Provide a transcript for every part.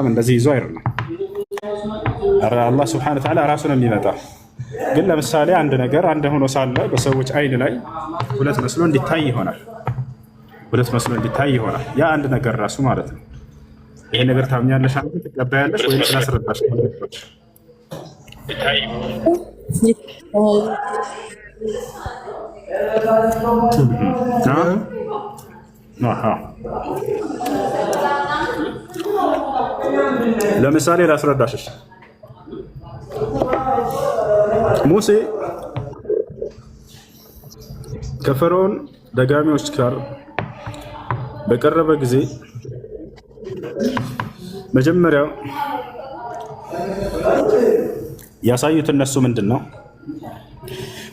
እንደዚህ ይዞ አይደለም። አላህ ሱብሓነሁ ወተዓላ ራሱ ነው የሚመጣው። ግን ለምሳሌ አንድ ነገር አንድ ሆኖ ሳለ በሰዎች አይን ላይ ሁለት መስሎ እንዲታይ ይሆናል። ሁለት መስሎ እንዲታይ ይሆናል። ያ አንድ ነገር ራሱ ማለት ነው። ይሄ ነገር ታምኛለሽ አንተ ትቀበያለሽ ወይ ስላስረዳሽ? ለምሳሌ ላስረዳሽ። ሙሴ ከፈርዖን ደጋሚዎች ጋር በቀረበ ጊዜ መጀመሪያ ያሳዩት እነሱ ምንድን ነው?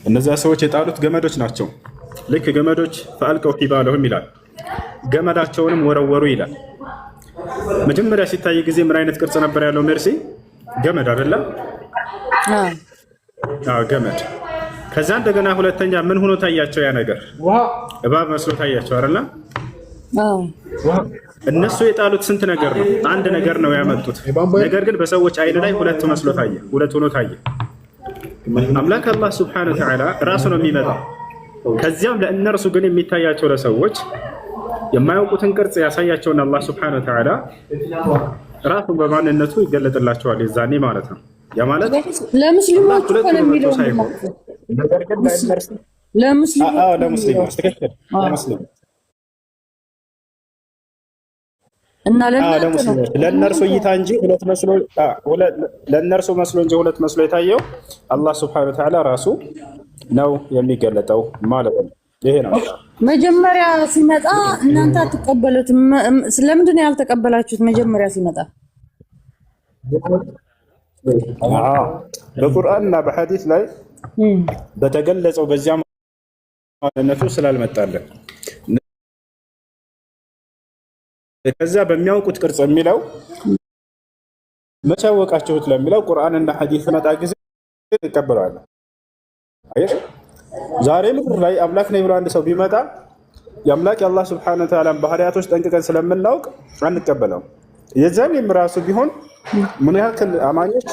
እነዚያ ሰዎች የጣሉት ገመዶች ናቸው። ልክ ገመዶች ፈአልቀው ሒባለሁም ይላል፣ ገመዳቸውንም ወረወሩ ይላል። መጀመሪያ ሲታይ ጊዜ ምን አይነት ቅርጽ ነበር ያለው? ሜርሲ ገመድ አይደለም? ገመድ። ከዛ እንደገና ሁለተኛ ምን ሆኖ ታያቸው? ያ ነገር እባብ መስሎ ታያቸው አይደለም? እነሱ የጣሉት ስንት ነገር ነው? አንድ ነገር ነው ያመጡት። ነገር ግን በሰዎች አይን ላይ ሁለት መስሎ ታየ፣ ሁለት ሆኖ ታየ። አምላክ አላህ ሱብሓነሁ ወተዓላ ራሱ ነው የሚመጣው። ከዚያም ለእነርሱ ግን የሚታያቸው ለሰዎች የማያውቁትን ቅርጽ ያሳያቸውን አላህ ሱብሓነሁ ወተዓላ ራሱን በማንነቱ ይገለጥላቸዋል የዛኔ ማለት ነው። ያ ማለት ለሙስሊሞች ነው የሚለው ነገር ግን ለሙስሊሞች ትክክል ለሙስሊሞች እና ለእነርሱ እይታ እንጂ ሁለት መስሎ ለእነርሱ መስሎ እንጂ ሁለት መስሎ የታየው አላህ ሱብሓነሁ ወተዓላ ራሱ ነው የሚገለጠው ማለት ነው። ይሄ ነው መጀመሪያ ሲመጣ እናንተ አትቀበሉትም። ስለምንድን ነው ያልተቀበላችሁት? መጀመሪያ ሲመጣ በቁርአንና በሐዲስ ላይ በተገለጸው በዚያ ማንነቱ ስላልመጣለን ከዛ በሚያውቁት ቅርጽ የሚለው መቼ አወቃችሁት ለሚለው ቁርአንና ሐዲስ መጣ ጊዜ ይቀበላል። አየሽ ዛሬ ምድር ላይ አምላክ ነኝ ብሎ አንድ ሰው ቢመጣ የአምላክ የአላህ ሱብሓነሁ ወተዓላ ባህሪያቶች ጠንቅቀን ስለምናውቅ አንቀበለውም። የዛኔም ራሱ ቢሆን ምን ያክል አማኞች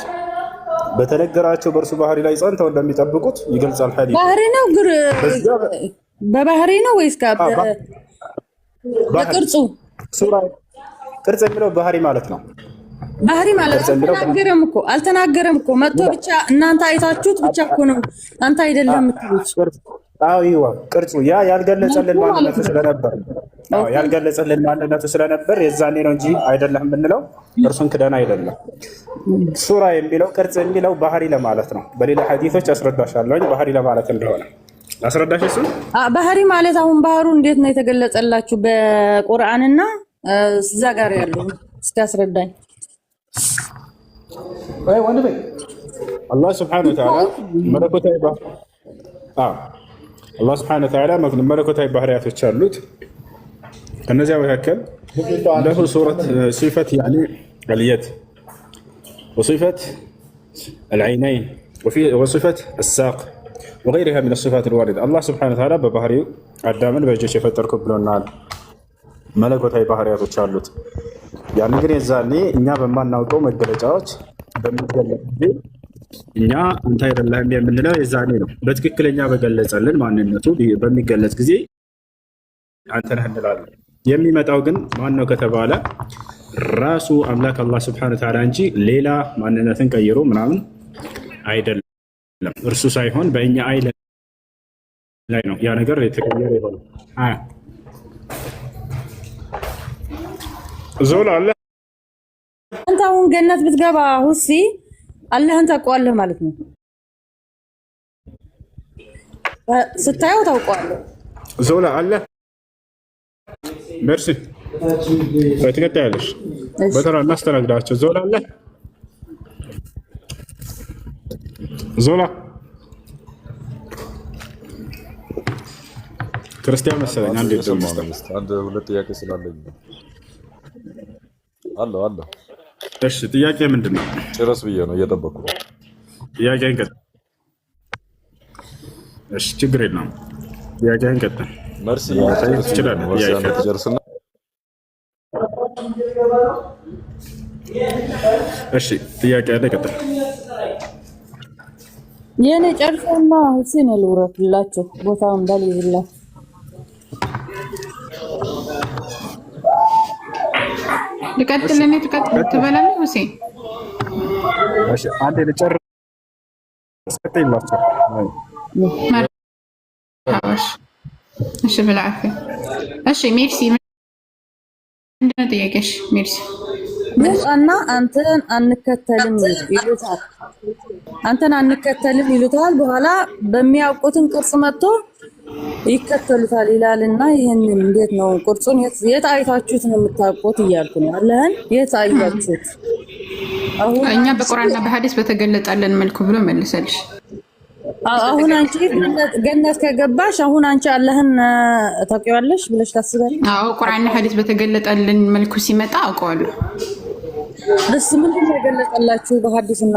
በተነገራቸው በእርሱ ባህሪ ላይ ጸንተው እንደሚጠብቁት ይገልጻል። ሐዲስ ባህሪ ነው በባህሪ ነው ወይስ በቅርጹ? ሱራ ቅርጽ የሚለው ባህሪ ማለት ነው። ባህሪ ማለት አልተናገረም እኮ መጥቶ ብቻ እናንተ አይታችሁት ብቻ እኮ ነው። አንተ አይደለም የምትሉት። አዎ ቅርጹ ያ ያልገለጸልን ማንነቱ ስለነበር የዛኔ ነው እንጂ አይደለም የምንለው እርሱን ክደን አይደለም። ሱራ የሚለው ቅርጽ የሚለው ባህሪ ለማለት ነው። በሌላ ሐዲሶች አስረዳሻለሁ ባህሪ ለማለት እንደሆነ አስረዳሽ። እሱ ባህሪ ማለት አሁን ባህሩ እንዴት ነው የተገለጸላችሁ በቁርአንና እዛ ጋር ያለው እስኪ አስረዳኝ። አላህ ሱብሓነሁ ወተዓላ መለኮታዊ ባህሪያቶች አሉት። ከነዚያ መካከል ለሁ ሱረት ሲፈት ያኒ አልየድ ወሲፈት አልዐይነይን ወሲፈት አሳቅ ወገይሪሃ ሚነ ሲፋት አልዋሪዳ። አላህ ሱብሓነሁ ወተዓላ በባህሪው አዳምን በእጆች የፈጠርኩ ብሎናል። መለኮታዊ ባህሪያቶች አሉት። ያን ግን የዛኔ እኛ በማናውቀው መገለጫዎች በሚገለጽ ጊዜ እኛ አንተ አይደለህም የምንለው የዛኔ ነው። በትክክለኛ በገለጸልን ማንነቱ በሚገለጽ ጊዜ አንተ ነህ እንላለን። የሚመጣው ግን ማን ነው ከተባለ ራሱ አምላክ አላህ ሱብሓነሁ ወተዓላ እንጂ ሌላ ማንነትን ቀይሮ ምናምን አይደለም። እርሱ ሳይሆን በእኛ አይን ላይ ነው ያ ነገር የተቀየረ የሆነው። ዞላ አለ አንተ አሁን ገነት ብትገባ ሁሲ አላህን ታውቀዋለህ ማለት ነው። ስታየው ታውቀዋለህ። ዞላ አለ መርሲ ትቀጥያለሽ። በተራ እናስተናግዳቸው። ዞላ አለ ዞላ ክርስቲያን መሰለኝ። አንድ ሁለት ጥያቄ ስላለኝ አለው። እሺ ጥያቄ ምንድን ነው? ጭረስ ብዬ ነው እየጠበኩ ነው። ጥያቄን ቀጥል። እሺ ችግር የለውም። ጥያቄን ቀጥል። መርሲ ትችላለህ። ጨርስና እሺ ጥያቄ ያለ ቀጥል። የኔ ጨርሶና ሁሴን ልውረድላችሁ ቦታውን እንዳልይዝላችሁ። ልቀጥል እኔ ትበላለህ ሁሴን? እሺ አንዴ ልጨርስ ቀጥይላችሁ። እሺ بالعافية። እሺ ሜርሲ ምንድን ነው ጥያቄሽ? ሜርሲ ሙሳና አንተን አንከተልም ይሉታል። አንተን አንከተልም ይሉታል። በኋላ በሚያውቁትን ቅርጽ መጥቶ ይከተሉታል ይላልና ይሄንን እንዴት ነው ቅርጹን የት አይታችሁት ነው የምታውቁት እያልኩ ነው። አለህን የት አይታችሁት? አሁን እኛ በቁርአንና በሐዲስ በተገለጠልን መልኩ ብሎ መልሰልሽ። አሁን አንቺ ገነት ከገባሽ አሁን አንቺ አለህን ታውቂዋለሽ ብለሽ ታስባለሽ? አዎ ቁርአንና ሐዲስ በተገለጠልን መልኩ ሲመጣ አውቀዋለሁ። እሱ ምንድን ነው የገለጠላችሁ በሐዲስና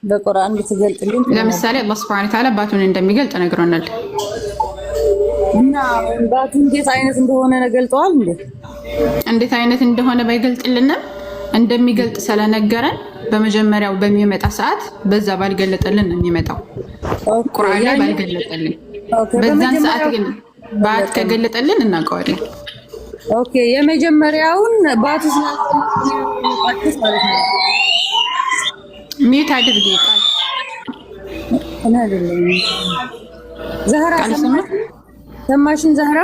በቁርአን ብትገልጥልኝ? ለምሳሌ አላህ ሱብሓነሁ ወተዓላ ባቱን እንደሚገልጥ ነግሮናል። እና ባቱ እንዴት አይነት እንደሆነ ገልጠዋል እንዴ? እንዴት አይነት እንደሆነ ባይገልጥልንም እንደሚገልጥ ስለነገረን በመጀመሪያው በሚመጣ ሰዓት በዛ ባልገለጠልን ነው የሚመጣው። ቁርአን ላይ ባልገለጠልን፣ በዛን ሰዓት ግን ባት ከገለጠልን እናውቀዋለን። ኦኬ የመጀመሪያውን ባቱ ስላልገለጠልን ማለት ነው። ሚት አድርጌ ቃል እኔ አይደለም ዛህራ ሰማሽን? ዛህራ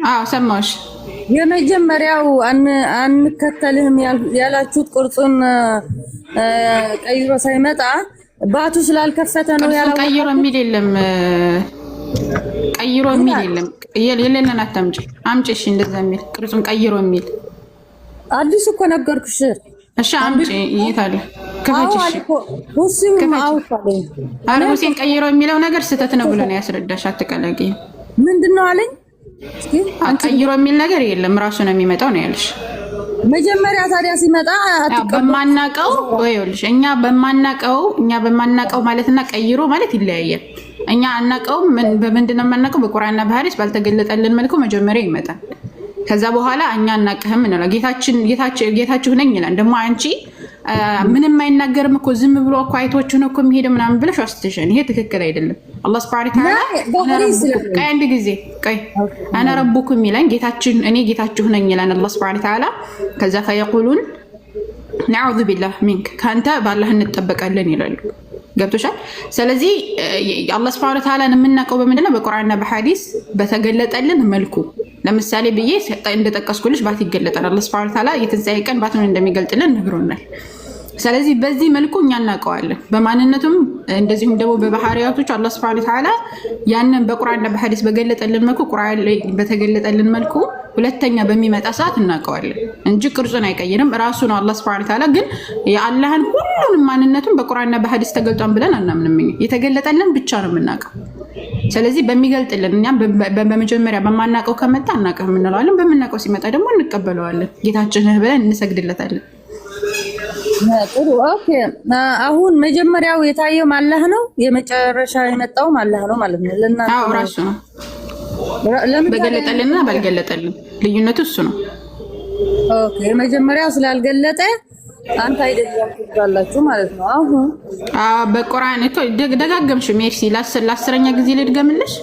አዎ ሰማሽ። የመጀመሪያው አንከተልህም ያላችሁት ቅርጹን ቀይሮ ሳይመጣ ባቱ ስላልከፈተ ነው ያለው። ቀይሮ የሚል የለም፣ ቀይሮ የሚል የለም። የለንን አታምጪ አምጪ። እሺ እንደዛ የሚል ቅርጹን ቀይሮ የሚል አዲስ እኮ ነገርኩሽ። እሺ አምጪ። የት አለ? ከፈች። እሺ ሁሴን አውፋለኝ። አረ ሁሴን ቀይሮ የሚለው ነገር ስህተት ነው ብሎ ነው ያስረዳሽ። አትቀላቂ። ምንድነው አለኝ? ቀይሮ የሚል ነገር የለም፣ ራሱ ነው የሚመጣው ነው ያልሽ። መጀመሪያ ታዲያ ሲመጣ በማናቀው ወይልሽ እኛ በማናቀው ማለትና ቀይሮ ማለት ይለያያል። እኛ አናቀው በምንድነው የማናቀው? በቁርአንና በሐዲስ ባልተገለጠልን መልኩ መጀመሪያ ይመጣል። ከዛ በኋላ እኛ አናቀህም ነው ጌታችሁ ነኝ ይላል። ደግሞ አንቺ ምንም አይናገርም እኮ ዝም ብሎ እኮ አይቶቹ ነው እኮ የሚሄደው ምናምን ብለሽ አስተሽን። ይሄ ትክክል አይደለም። አላህ ሱብሓነሁ ወተዓላ ቀይ አንድ ጊዜ ቀይ አና ረቡኩም ይላል። እኔ ጌታችሁ ነኝ ይላል አላህ ሱብሓነሁ ወተዓላ። ከዛ ፈየቁሉን ነዑዙ ቢላህ ሚንክ ካንተ ባላህ እንጠበቃለን ይላሉ። ገብቶሻል? ስለዚህ አላህ ሱብሓነሁ ወተዓላን የምናውቀው በምንድነው? በቁርአንና በሐዲስ በተገለጠልን መልኩ። ለምሳሌ ብዬ እንደጠቀስኩልሽ ባት ይገለጣል። አላህ ሱብሓነሁ ወተዓላ የትንሣኤ ቀን ባቱን እንደሚገልጥልን ነግሮናል። ስለዚህ በዚህ መልኩ እኛ እናውቀዋለን በማንነቱም እንደዚሁም ደግሞ በባህሪያቶቹ አላህ ሱብሓነሁ ወተዓላ ያንን በቁርአንና በሐዲስ በገለጠልን መልኩ ቁርአን ላይ በተገለጠልን መልኩ ሁለተኛ በሚመጣ ሰዓት እናውቀዋለን እንጂ ቅርጹን አይቀይርም። ራሱ ነው አላህ ሱብሓነሁ ወተዓላ። ግን የአላህን ሁሉንም ማንነቱን በቁርአንና በሐዲስ ተገልጧን ብለን አናምንም። የተገለጠልን ብቻ ነው የምናውቀው። ስለዚህ በሚገልጥልን እኛም በመጀመሪያ በማናውቀው ከመጣ አናውቅም እንለዋለን። በምናውቀው ሲመጣ ደግሞ እንቀበለዋለን። ጌታችን ነህ ብለን እንሰግድለታለን። ጥሩ ኦኬ። አሁን መጀመሪያው የታየው አላህ ነው፣ የመጨረሻ የመጣው አላህ ነው ማለት ነው። ለእናንተ አዎ ራሱ ነው። በገለጠልንና ባልገለጠልን ልዩነቱ እሱ ነው። ኦኬ የመጀመሪያው ስላልገለጠ አንተ አይደለም ትባላችሁ ማለት ነው። አሁን በቁርአን እኮ ደጋገምሽ ሜርሲ። ለአስረኛ ጊዜ ልድገምልሽ።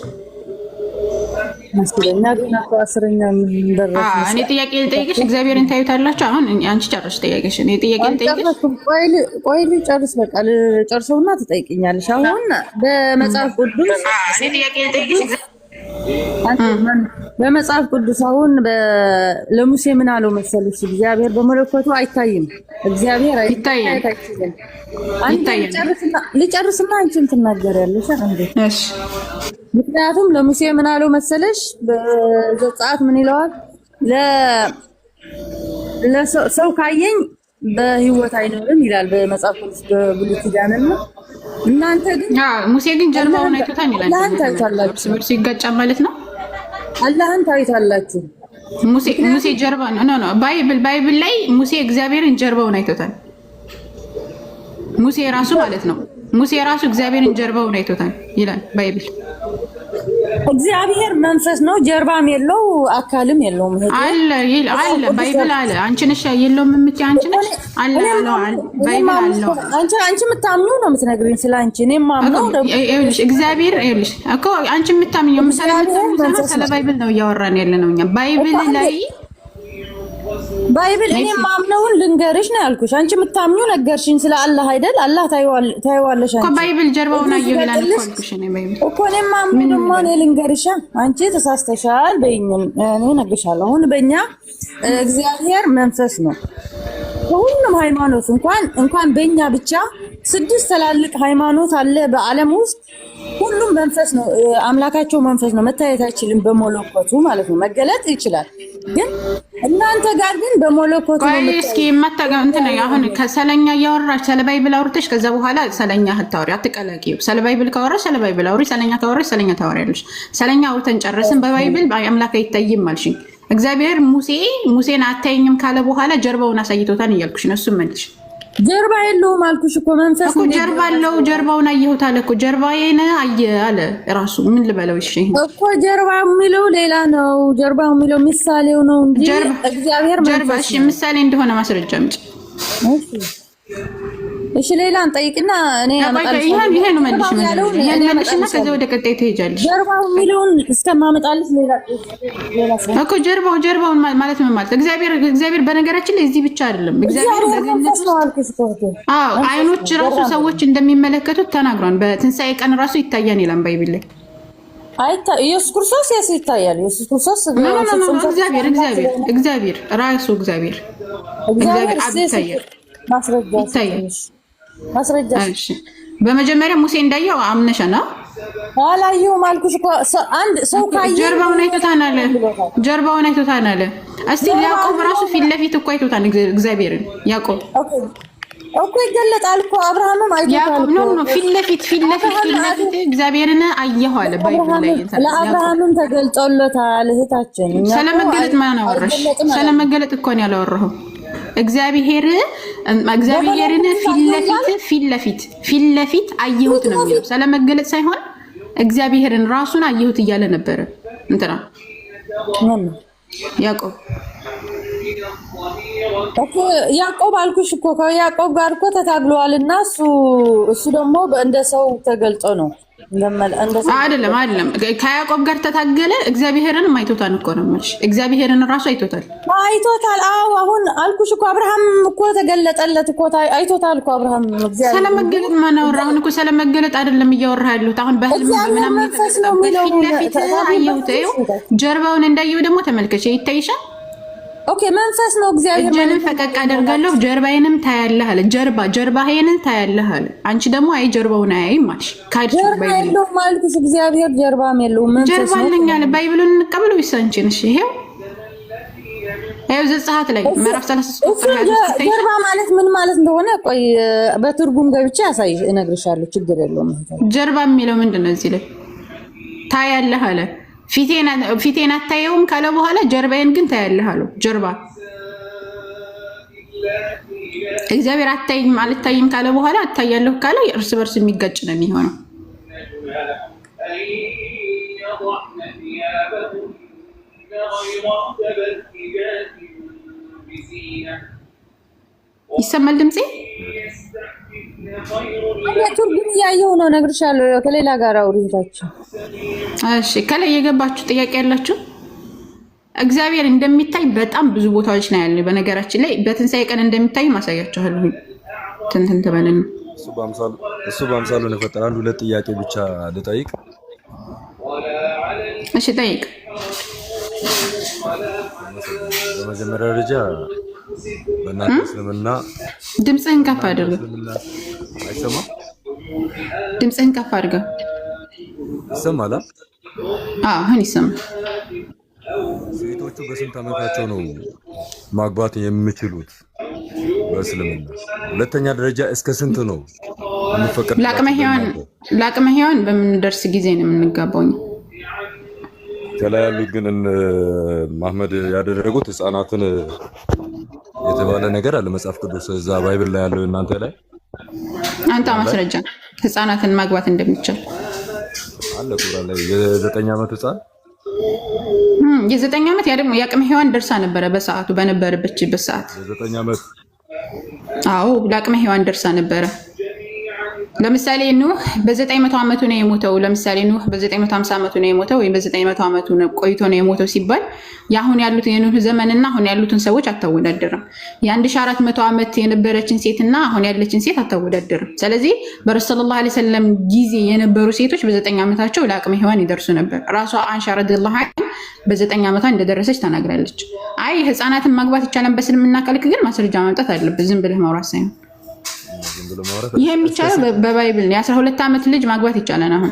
መስለኛ ግን አስረኛ ምን ደረሰ? እኔ ጥያቄ ልጠይቅሽ። እግዚአብሔርን ታዩታላችሁ። አሁን አንቺ ጨርሽ ጥያቄሽ። እኔ ጥያቄ ልጠይቅሽ። ቆይ ልጨርስ። በቃ ልጨርሰውና ትጠይቅኛለሽ። አሁን በመጽሐፍ ቅዱስ እኔ ጥያቄ ልጠይቅሽ። በመጽሐፍ ቅዱስ አሁን ለሙሴ ምን አለው መሰለሽ? እግዚአብሔር በመለኮቱ አይታይም። እግዚአብሔር ይታያል። ልጨርስና አንቺን ትናገሪያለሽ እንዴ? እሺ። ምክንያቱም ለሙሴ ምን አለው መሰለሽ? በዘጸአት ምን ይለዋል? ለሰው ካየኝ በህይወት አይኖርም ይላል በመጽሐፍ ቅዱስ በብሉይ ኪዳን ነው። እናንተ ግን ሙሴ ግን ጀርባውን አይቶታል ይላል። አላህን ታዩታላችሁ። እርሱ ይጋጫል ማለት ነው። አላህን ታዩታላችሁ። ሙሴ ጀርባ ነው። ባይብል ላይ ሙሴ እግዚአብሔርን ጀርባውን አይቶታል። ሙሴ ራሱ ማለት ነው። ሙሴ ራሱ እግዚአብሔርን ጀርባውን አይቶታል ይላል ባይብል። እግዚአብሔር መንፈስ ነው፣ ጀርባም የለው አካልም የለውም። አለ ባይብል አለ። አንቺ ነሽ የለውም የምትይ አንቺ ነሽ። አለ ባይብል አለው። አንቺ የምታምኚው ነው የምትነግሪኝ ስለ አንቺ። እኔም ማምነው ይኸውልሽ፣ እግዚአብሔር ይኸውልሽ እኮ አንቺ የምታምኚው ምሳሌ ስለ ባይብል ነው እያወራን ያለ ነው። እኛ ባይብል እኔ ማምነውን ልንገርሽ ነው ያልኩሽ። አንቺ የምታምኚው ነገርሽኝ ስለ አላህ አይደል? አላህ ታይዋለሽ አንቺ እኮ ባይብል ጀርባውን አየሁ ይላል እኮ አልኩሽ። እኔ ባይብል እኮ እኔ ማምነው ደግሞ እኔ ልንገርሽ፣ አንቺ ተሳስተሻል በይኝ፣ እኔ እነግርሻለሁ። አሁን በእኛ እግዚአብሔር መንፈስ ነው። ሁሉም ሃይማኖት እንኳን በእኛ ብቻ 6 ትላልቅ ሃይማኖት አለ በዓለም ውስጥ። ሁሉም መንፈስ ነው፣ አምላካቸው መንፈስ ነው። መታየት አይችልም በመለኮቱ ማለት ነው። መገለጥ ይችላል ግን እናንተ ጋር ግን በመለኮቱ ነው። እስኪ የማታውቀው እንትን አሁን ከሰለኛ እያወራሽ ስለ ባይብል አውርተሽ ከዛ በኋላ ሰለኛ አታውሪ፣ አትቀላቂው። ስለ ባይብል ካወራሽ ስለ ባይብል አውሪ፣ ሰለኛ ካወራሽ ሰለኛ ታወሪያለሽ። ሰለኛ አውርተን ጨረስን። በባይብል አምላክ አይታይም አልሽኝ። እግዚአብሔር ሙሴን አታየኝም ካለ በኋላ ጀርባውን አሳይቶታል እያልኩሽ ነው። እሱም መልሽ። ጀርባ የለውም አልኩሽ እኮ መንፈስ እኮ ጀርባ አለው። ጀርባውን አየሁት አለ እኮ ጀርባዬን አየ አለ ራሱ። ምን ልበለው? እሺ እኮ ጀርባ የሚለው ሌላ ነው። ጀርባ የሚለው ምሳሌው ነው እንጂ እግዚአብሔር ጀርባ። እሺ ምሳሌ እንደሆነ ማስረጃ አምጪ። እሺ ሌላ እንጠይቅና እኔ አመጣልሽ። ይሄ ነው መልሽ መልሽና ከዛ ወደ ቀጣይ ትሄጃለሽ። ጀርባው የሚለውን እስከማመጣልሽ ሌላ እኮ ጀርባው ማለት ምን ማለት? እግዚአብሔር በነገራችን ላይ እዚህ ብቻ አይደለም። እግዚአብሔር መንፈስ ነው አልኩሽ እኮ። አዎ አይኖች ራሱ ሰዎች እንደሚመለከቱት ተናግሯል። በትንሳኤ ቀን ራሱ ይታያል ይላል ባይብል ላይ። ኢየሱስ ክርስቶስ ይታያል። ኢየሱስ ክርስቶስ እግዚአብሔር ራሱ እግዚአብሔር አብ ይታያል። ማስረጃ እሺ። በመጀመሪያ ሙሴ እንዳየው አምነሻና አላየሁም አልኩሽ እኮ። አንድ ሰው ካየ ጀርባውን አይቶታል አለ። እስቲ ያዕቆብ ራሱ ፊት ለፊት እኮ አይቶታል እግዚአብሔርን። ያዕቆብ እኮ ይገለጣል እኮ። አብርሃምም አይቶታል እኮ ፊት ለፊት እግዚአብሔርን አየሁ አለ ባይብል ላይ። ለአብርሃምም ተገልጦለታል። እህታችን ስለመገለጥ ማን አወራሽ? ስለመገለጥ እኮ ነው ያላወራኸው። እግዚአብሔርን ፊት ለፊት አየሁት ነው የሚለው። ስለመገለጥ ሳይሆን እግዚአብሔርን ራሱን አየሁት እያለ ነበረ እንትና ያዕቆብ አልኩሽ እኮ። ከያዕቆብ ጋር እኮ ተታግለዋልና እሱ ደግሞ እንደ ሰው ተገልጦ ነው። አይደለም ከያዕቆብ ጋር ተታገለ። እግዚአብሔርን አይቶታል እኮ ነው የምልሽ። እግዚአብሔርን ራሱ አይቶታል። አዎ አሁን አልኩሽ እኮ። አብርሃም እኮ ተገለጠለት እኮ። አይቶታል እኮ አብርሃም እግዚአብሔር። ስለመገለጥ ማን አወራ? አሁን እኮ ስለመገለጥ አይደለም እያወራህ ያለሁት። አሁን በህልም ምናምን ፊት ለፊት አየሁት። ጀርባውን እንዳየው ደግሞ ተመልከች፣ ይታይሻል። ኦኬ መንፈስ ነው እግዚአብሔር። እጄንም ፈቀቅ አደርጋለሁ ጀርባዬንም ታያለህ አለ። ጀርባዬንም ታያለህ አለ። አንቺ ደግሞ አይ ጀርባውን አያይም አልሽ። ጀርባ የለውም አልኩሽ። እግዚአብሔር ጀርባም የለውም መንፈስ ነው። ጀርባ አለኝ አለ። ባይብሉን እንቀበለው ይሳንቺ ነሽ። ይሄው ዘጸአት ላይ ምዕራፍ 33 ጀርባ ማለት ምን ማለት እንደሆነ ቆይ በትርጉም ገብቼ እነግርሻለሁ። ችግር የለውም። ጀርባ የሚለው ምንድነው? እዚህ ላይ ታያለህ አለ። ፊቴን አታየውም ካለ በኋላ ጀርባዬን ግን ታያለህ አለው። ጀርባ እግዚአብሔር አታይም አልታይም ካለ በኋላ አታያለሁ ካለ እርስ በርስ የሚጋጭ ነው የሚሆነው። ይሰማል ድምጼ? ትርጉም እያየሁ ነው፣ እነግርሻለሁ። ከሌላ ጋር አውሪታችሁ። እሺ ከላይ የገባችሁ ጥያቄ ያላችሁ? እግዚአብሔር እንደሚታይ በጣም ብዙ ቦታዎች ነው ያለው። በነገራችን ላይ በትንሳኤ ቀን እንደሚታይ ማሳያችኋለሁ። ትንትን ተበለን እሱ በአምሳሉ ነው የፈጠረ። አንድ ሁለት ጥያቄ ብቻ ልጠይቅ። እሺ ጠይቅ። በመጀመሪያ ደረጃ በእናንተ እስልምና ድምፅህን ከፍ አድርገው። አይሰማም? ድምፅህን ከፍ አድርገው። ይሰማል? አሁን ይሰማል። ሴቶቹ በስንት ዓመታቸው ነው ማግባት የሚችሉት በእስልምና? ሁለተኛ ደረጃ እስከ ስንት ነው የሚፈቀድ? ለአቅመ ሔዋን በምንደርስ ጊዜ ነው የምንጋባው። ከላይ ያሉት ግን ማህመድ ያደረጉት ህፃናትን የተባለ ነገር አለ መጽሐፍ ቅዱስ እዛ ባይብል ላይ ያለው እናንተ ላይ አንተ ማስረጃ ህፃናትን ማግባት እንደሚቻል አለ ቁርአን ላይ የ9 ዓመት ህፃን የ9 ዓመት ያ ደግሞ የአቅመ ሔዋን ደርሳ ነበረ በሰዓቱ በነበረበችበት ሰዓት የ9 ዓመት አዎ ለአቅመ ሔዋን ደርሳ ነበረ። ለምሳሌ ኑህ በ900 ዓመቱ ነው የሞተው። ለምሳሌ ኑህ በ950 ዓመቱ ነው የሞተው ወይ በ900 ዓመቱ ነው ቆይቶ ነው የሞተው ሲባል ያሁን ያሉት የኑህ ዘመንና አሁን ያሉትን ሰዎች አታወዳደርም። የ1400 ዓመት የነበረችን ሴትና አሁን ያለችን ሴት አታወዳደርም። ስለዚህ በረሱል ሰለላሁ ዐለይሂ ወሰለም ጊዜ የነበሩ ሴቶች በ9 ዓመታቸው ለአቅመ ሔዋን ይደርሱ ነበር። ራሷ አንሻ ረዲየላሁ ዐንሃ በ9 ዓመቷ እንደደረሰች ተናግራለች። አይ ህፃናትን ማግባት ይቻላል በእስልምና ከልክ ግን ማስረጃ ማምጣት አለበት። ዝም ብለህ ማውራት ሳይሆን ይሄ የሚቻለው በባይብል የ12 ዓመት ልጅ ማግባት ይቻላል። አሁን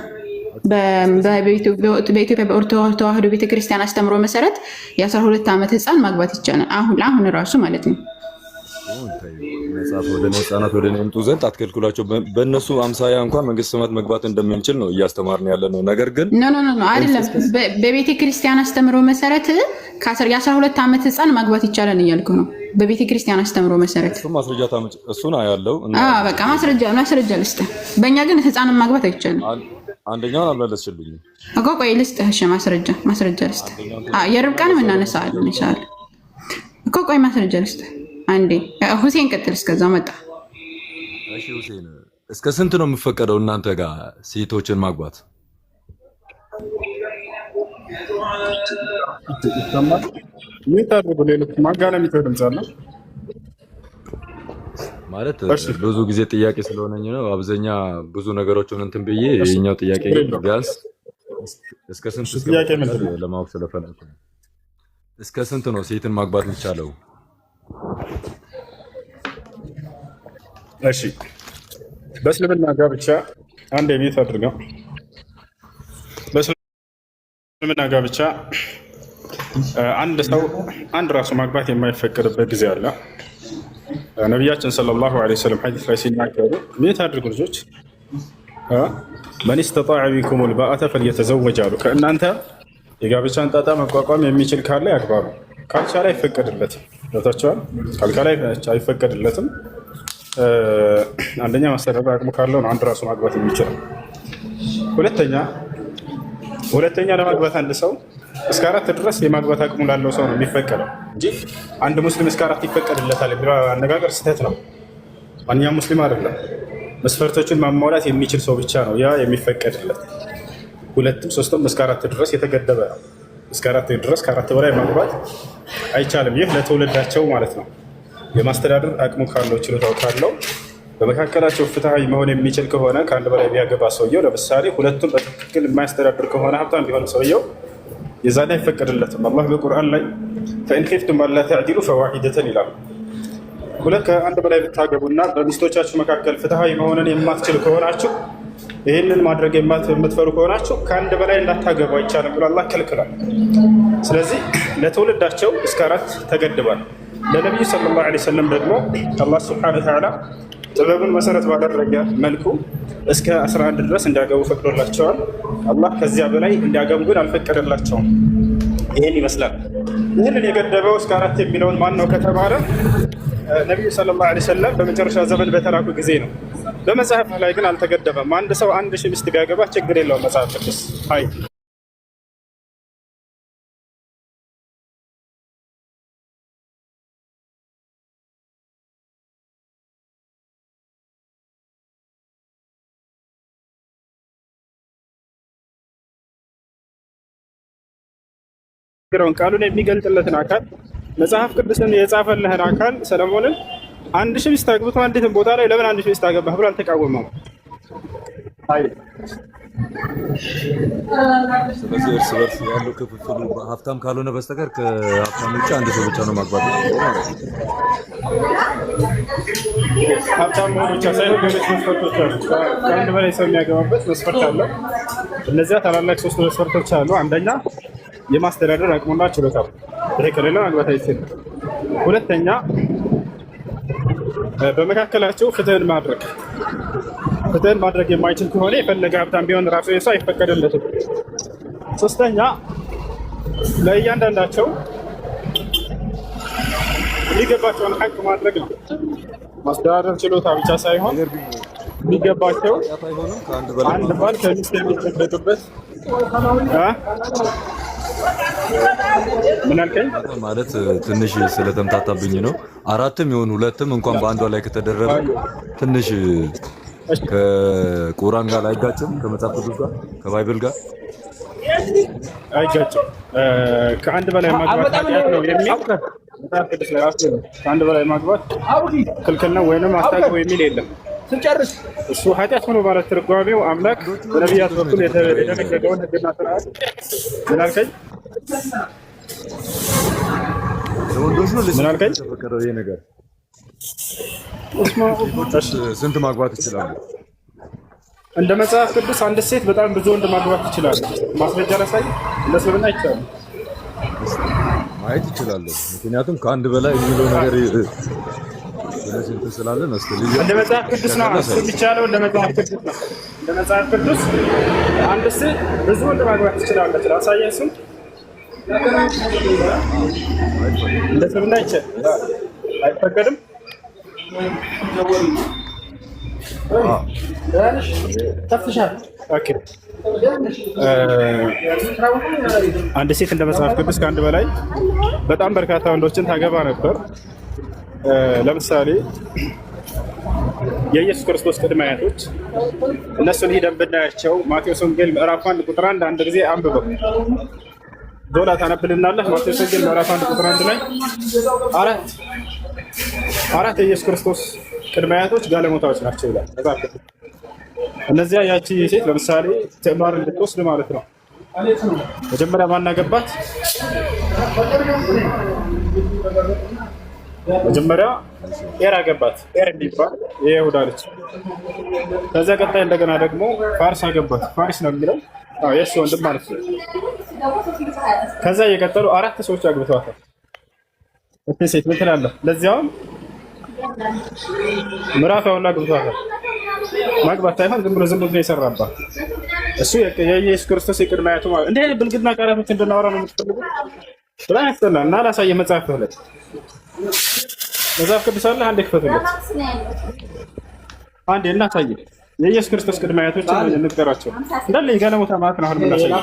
በኢትዮጵያ በኦርቶዶክስ ተዋህዶ ቤተክርስቲያን አስተምሮ መሰረት የ12 ዓመት ህፃን ማግባት ይቻላል። አሁን ራሱ ማለት ነው። መጽሐፍ ወደ ህፃናት ወደ እኔ ይምጡ ዘንድ አትከልክሏቸው። በእነሱ አምሳያ እንኳን መንግስተ ሰማያት መግባት እንደምንችል ነው እያስተማርን ያለ ነው። ነገር ግን ኖ አይደለም። በቤተክርስቲያን አስተምሮ መሰረት የ12 ዓመት ህፃን ማግባት ይቻላል እያልኩ ነው። በቤተክርስቲያን አስተምሮ መሰረት እሱ ማስረጃ ታምጭ እሱን አያለው። በቃ ማስረጃ ልስጥህ። በእኛ ግን ህፃንን ማግባት አይቻልም። አንደኛውን አልመለስሽልኝም እኮ ቆይ ልስጥህ። እሺ ማስረጃ ልስጥህ። የርብቃንም እናነሳለን ይሻላል እኮ ቆይ ማስረጃ ልስጥህ። አንዴ ሁሴን ቀጥል። እስከዛ መጣ። እሺ ሁሴን እስከ ስንት ነው የምፈቀደው እናንተ ጋር ሴቶችን ማግባት? ማለት ብዙ ጊዜ ጥያቄ ስለሆነኝ ነው። አብዛኛ ብዙ ነገሮችን እንትን ብዬ የኛው ጥያቄ ቢያንስ እስከ ስንት ለማወቅ ስለፈለኩ ነው። እስከ ስንት ነው ሴትን ማግባት የሚቻለው? እሺ በእስልምና ጋብቻ አንድ የሚት አድርገው በእስልምና ጋብቻ አንድ ሰው አንድ ራሱ ማግባት የማይፈቀድበት ጊዜ አለ። ነቢያችን ሰለላሁ ዐለይሂ ወሰለም ሐዲስ ላይ ሲናገሩ ምን አድርጉ ልጆች መን ኢስተጣዐ ሚንኩሙል ባአተ ፈልየተዘወጅ አሉ። ከእናንተ የጋብቻን ጣጣ መቋቋም የሚችል ካለ ያግባሉ፣ ካልቻለ አይፈቀድለትም። ገብታችኋል? ካልቻለ አይፈቀድለትም። አንደኛ ማስተዳደር አቅሙ ካለው ነው አንድ ራሱ ማግባት የሚችለው። ሁለተኛ ለማግባት አንድ ሰው እስከ 4 ድረስ የማግባት አቅሙ ላለው ሰው ነው የሚፈቀደው እንጂ አንድ ሙስሊም እስከ 4 ይፈቀድለታል የሚለው አነጋገር ስህተት ነው። ማንኛውም ሙስሊም አይደለም፣ መስፈርቶችን ማሟላት የሚችል ሰው ብቻ ነው ያ የሚፈቀድለት። 2ም 3ም እስከ 4 ድረስ የተገደበ ነው። እስከ 4 ድረስ ከ4 በላይ ማግባት አይቻልም። ይህ ለትውልዳቸው ማለት ነው። የማስተዳደር አቅሙ ካለው ችሎታው ካለው በመካከላቸው ፍትሃዊ መሆን የሚችል ከሆነ ከአንድ በላይ ቢያገባ ሰውየው ለምሳሌ 2ቱን በትክክል የማያስተዳድር ከሆነ ሀብታም ቢሆን ሰውየው የዛኔ አይፈቀድለትም። አላህ በቁርአን ላይ ፈኢን ኺፍቱም አላ ተዕዲሉ ፈዋሂደተን ይላል። ከአንድ በላይ ብታገቡና በሚስቶቻችሁ መካከል ፍትሃዊ መሆንን የማትችል ከሆናችሁ ይህንን ማድረግ የምትፈሩ ከሆናችሁ ከአንድ በላይ እንዳታገቡ አይቻልም ብሎ አላህ ከልክሏል። ስለዚህ ለትውልዳቸው እስከ 4 ተገድቧል። ለነቢዩ ሰለላሁ ዐለይሂ ወሰለም ደግሞ አላህ ሱብሓነሁ ወተዓላ ጥበብን መሰረት ባደረገ መልኩ እስከ 11 ድረስ እንዲያገቡ ፈቅዶላቸዋል። አላህ ከዚያ በላይ እንዲያገቡ ግን አልፈቀደላቸውም። ይህን ይመስላል። ይህንን የገደበው እስከ 4 የሚለውን ማን ነው ከተባለ ነቢዩ ሰለላሁ ዐለይሂ ወሰለም በመጨረሻ ዘመን በተላኩ ጊዜ ነው። በመጽሐፍ ላይ ግን አልተገደበም። አንድ ሰው 1000 ሚስት ቢያገባ ችግር የለውም መጽሐፍ ቅዱስ አይ ቃሉን የሚገልጥለትን አካል መጽሐፍ ቅዱስን የጻፈልህን አካል ሰለሞንን 1000 ሚስት አግብቶ አንዲትን ቦታ ላይ ለምን 1000 ሚስት አገባህ ብሎ አልተቃወመውም። ስለዚህ እርስ በርስ ያለው ክፍፍሉ ሀብታም ካልሆነ በስተቀር ከሀብታም ውጭ አንድ ሰው ብቻ ነው ማግባት የሚችለው ማለት ነው። ሀብታም መሆን ብቻ ሳይሆን ሌሎች መስፈርቶች አሉ። ከአንድ በላይ ሰው የሚያገባበት መስፈርት አለ። እነዚያ ታላላቅ 3 መስፈርቶች አሉ። አንደኛ የማስተዳደር አቅሙና ችሎታው፣ ይሄ ከሌለ ማግባት አይችልም። ሁለተኛ በመካከላቸው ፍትህን ማድረግ የማይችል ከሆነ የፈለገ ሀብታም ቢሆን ራሱ የሰው አይፈቀድለትም። ሶስተኛ ለእያንዳንዳቸው የሚገባቸውን ሀቅ ማድረግ ነው። ማስተዳደር ችሎታ ብቻ ሳይሆን የሚገባቸው ኃጢአት አይሆንም ከአንድ በላይ አንድ ባል ከሚስት የሚጠበቅበት ምን አልከኝ? ማለት ትንሽ ስለተምታታብኝ ነው። አራትም ይሁን ሁለትም እንኳን በአንዷ ላይ ከተደረበ ትንሽ ከቁርአን ጋር አይጋጭም? ከመጽሐፍ ቅዱስ ጋር ከባይብል ጋር አይጋጭም። ከአንድ በላይ ማግባት ኃጢአት ነው የሚል መጽሐፍ ቅዱስ ላይ ራሱ ነው። ከአንድ በላይ ማግባት ክልክል ነው ወይንም አስታግቦ የሚል የለም። እሱ ኃጢአት ሆኖ ማለት ትርጓሜው አምላክ በነቢያት በኩል የደነገገውን ሕግና ስርዓት ምን አልከኝ? ለወንዶች ነው ምን አልከኝ? የተፈቀደው ይሄ ነገር? ስንት ማግባት ይችላሉ? እንደ መጽሐፍ ቅዱስ አንድ ሴት በጣም ብዙ ወንድ ማግባት ትችላለች። ማስረጃ ላሳይ? ለስብና አይቻልም ማየት ይችላሉ። ምክንያቱም ከአንድ በላይ የሚለው ነገር ስለዚህ ስላለን እንደ መጽሐፍ ቅዱስ ነው እሱ የሚቻለው። እንደ መጽሐፍ ቅዱስ ነው። እንደ መጽሐፍ ቅዱስ አንድ ሴት ብዙ ወንድ ማግባት ትችላለች። ላሳየህ። እሱም እንደ ስብና አይፈቀድም። አንድ ሴት እንደ መጽሐፍ ቅዱስ ከአንድ በላይ በጣም በርካታ ወንዶችን ታገባ ነበር። ለምሳሌ የኢየሱስ ክርስቶስ ቅድመ አያቶች እነሱን ሂደን ብናያቸው ማቴዎስ ወንጌል ምዕራፍ 1 ቁጥር 1 አንድ ጊዜ አንብበው ዶላ ታነብልናለህ። ማቴዎስ ወንጌል ምዕራፍ 1 ቁጥር 1 ላይ አራት የኢየሱስ ክርስቶስ ቅድመ አያቶች ጋለሞታዎች ናቸው ይላል መጽሐፍ ቅዱስ። እነዚያ ያቺ ሴት ለምሳሌ ትዕማር እንድትወስድ ማለት ነው። መጀመሪያ ማናገባት? መጀመሪያ ኤር አገባት። ኤር እንዲባል የይሁዳ ልጅ። ከዚያ ቀጣይ እንደገና ደግሞ ፋርስ አገባት። ፋሪስ ነው የሚለው የእሱ ወንድም ማለት ነው። ከዛ እየቀጠሉ አራት ሰዎች አግብተዋታል። እቺ ሴት ምን ትላለህ? ለዚያውም ምዕራፍ ያውላ አግብተዋታል። ማግባት ሳይሆን ዝም ብሎ የሰራባት እሱ የኢየሱስ ክርስቶስ የቅድመ አያቱ ማለት እንደ አይነት ብልግና ቃላቶች እንድናወራ ነው የምትፈልጉት? በጣም ያስጠላል። እና ላሳየህ መጽሐፍ ክፍለት መጽሐፍ ቅዱስ አለ። አንዴ ክፈትለት አንዴ እናሳየህ። የኢየሱስ ክርስቶስ ቅድመ አያቶች እንጠራቸው እንዳለ የጋለሞታ ማለት ነው። አሁን ምናሳየህ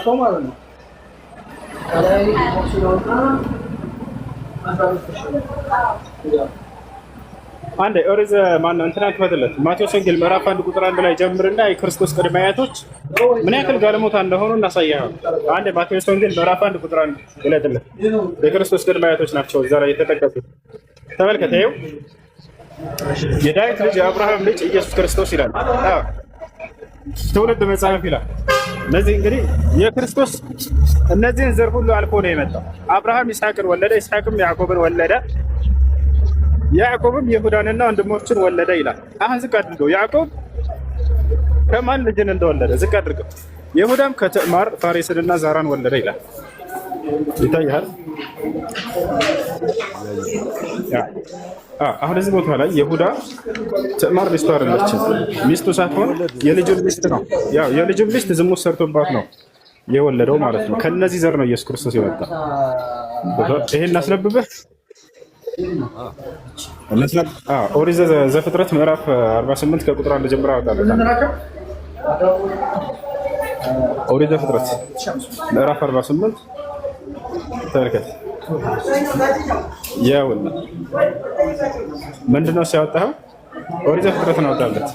አንዴ ኦሪት ማነው እንትና ክፈትለት። ማቴዎስ ወንጌል ምዕራፍ 1 ቁጥር 1 ላይ ጀምርና የክርስቶስ ቅድመ አያቶች ምን ያክል ጋለሞታ እንደሆኑ እናሳያለን። አንዴ ማቴዎስ ወንጌል ምዕራፍ 1 ቁጥር 1 ይለጥለት። የክርስቶስ ቅድመ አያቶች ናቸው እዛ ላይ የተጠቀሱት። ተመልከተ። ይኸው የዳዊት ልጅ የአብርሃም ልጅ ኢየሱስ ክርስቶስ ይላል። ትውልድ መጽሐፍ ይላል። እነዚህ እንግዲህ የክርስቶስ እነዚህን ዘር ሁሉ አልፎ ነው የመጣው። አብርሃም ይስሐቅን ወለደ፣ ይስሐቅም ያዕቆብን ወለደ፣ ያዕቆብም ይሁዳንና ወንድሞችን ወለደ ይላል። አሁን ዝቅ አድርገው ያዕቆብ ከማን ልጅን እንደወለደ ዝቅ አድርገው። ይሁዳም ከትዕማር ፋሬስንና ዛራን ወለደ ይላል። ይታያል። አሁን እዚህ ቦታ ላይ ይሁዳ ትዕማር ሚስቱ አይደለችም። ሚስቱ ሳትሆን የልጁን ሚስት ነው። ያው የልጁን ሚስት ዝሙት ሰርቶባት ነው የወለደው ማለት ነው። ከነዚህ ዘር ነው ኢየሱስ ክርስቶስ የመጣ። ይሄን እናስነብብህ። ኦሪት ዘፍጥረት ምዕራፍ 48 ከቁጥር 1 ጀምሮ አወጣለሁ። ኦሪት ዘፍጥረት ምዕራፍ 48 ተመልከት። ያውና ምንድነው ሲያወጣው? ኦሪት ዘፍጥረትን አወጣለት።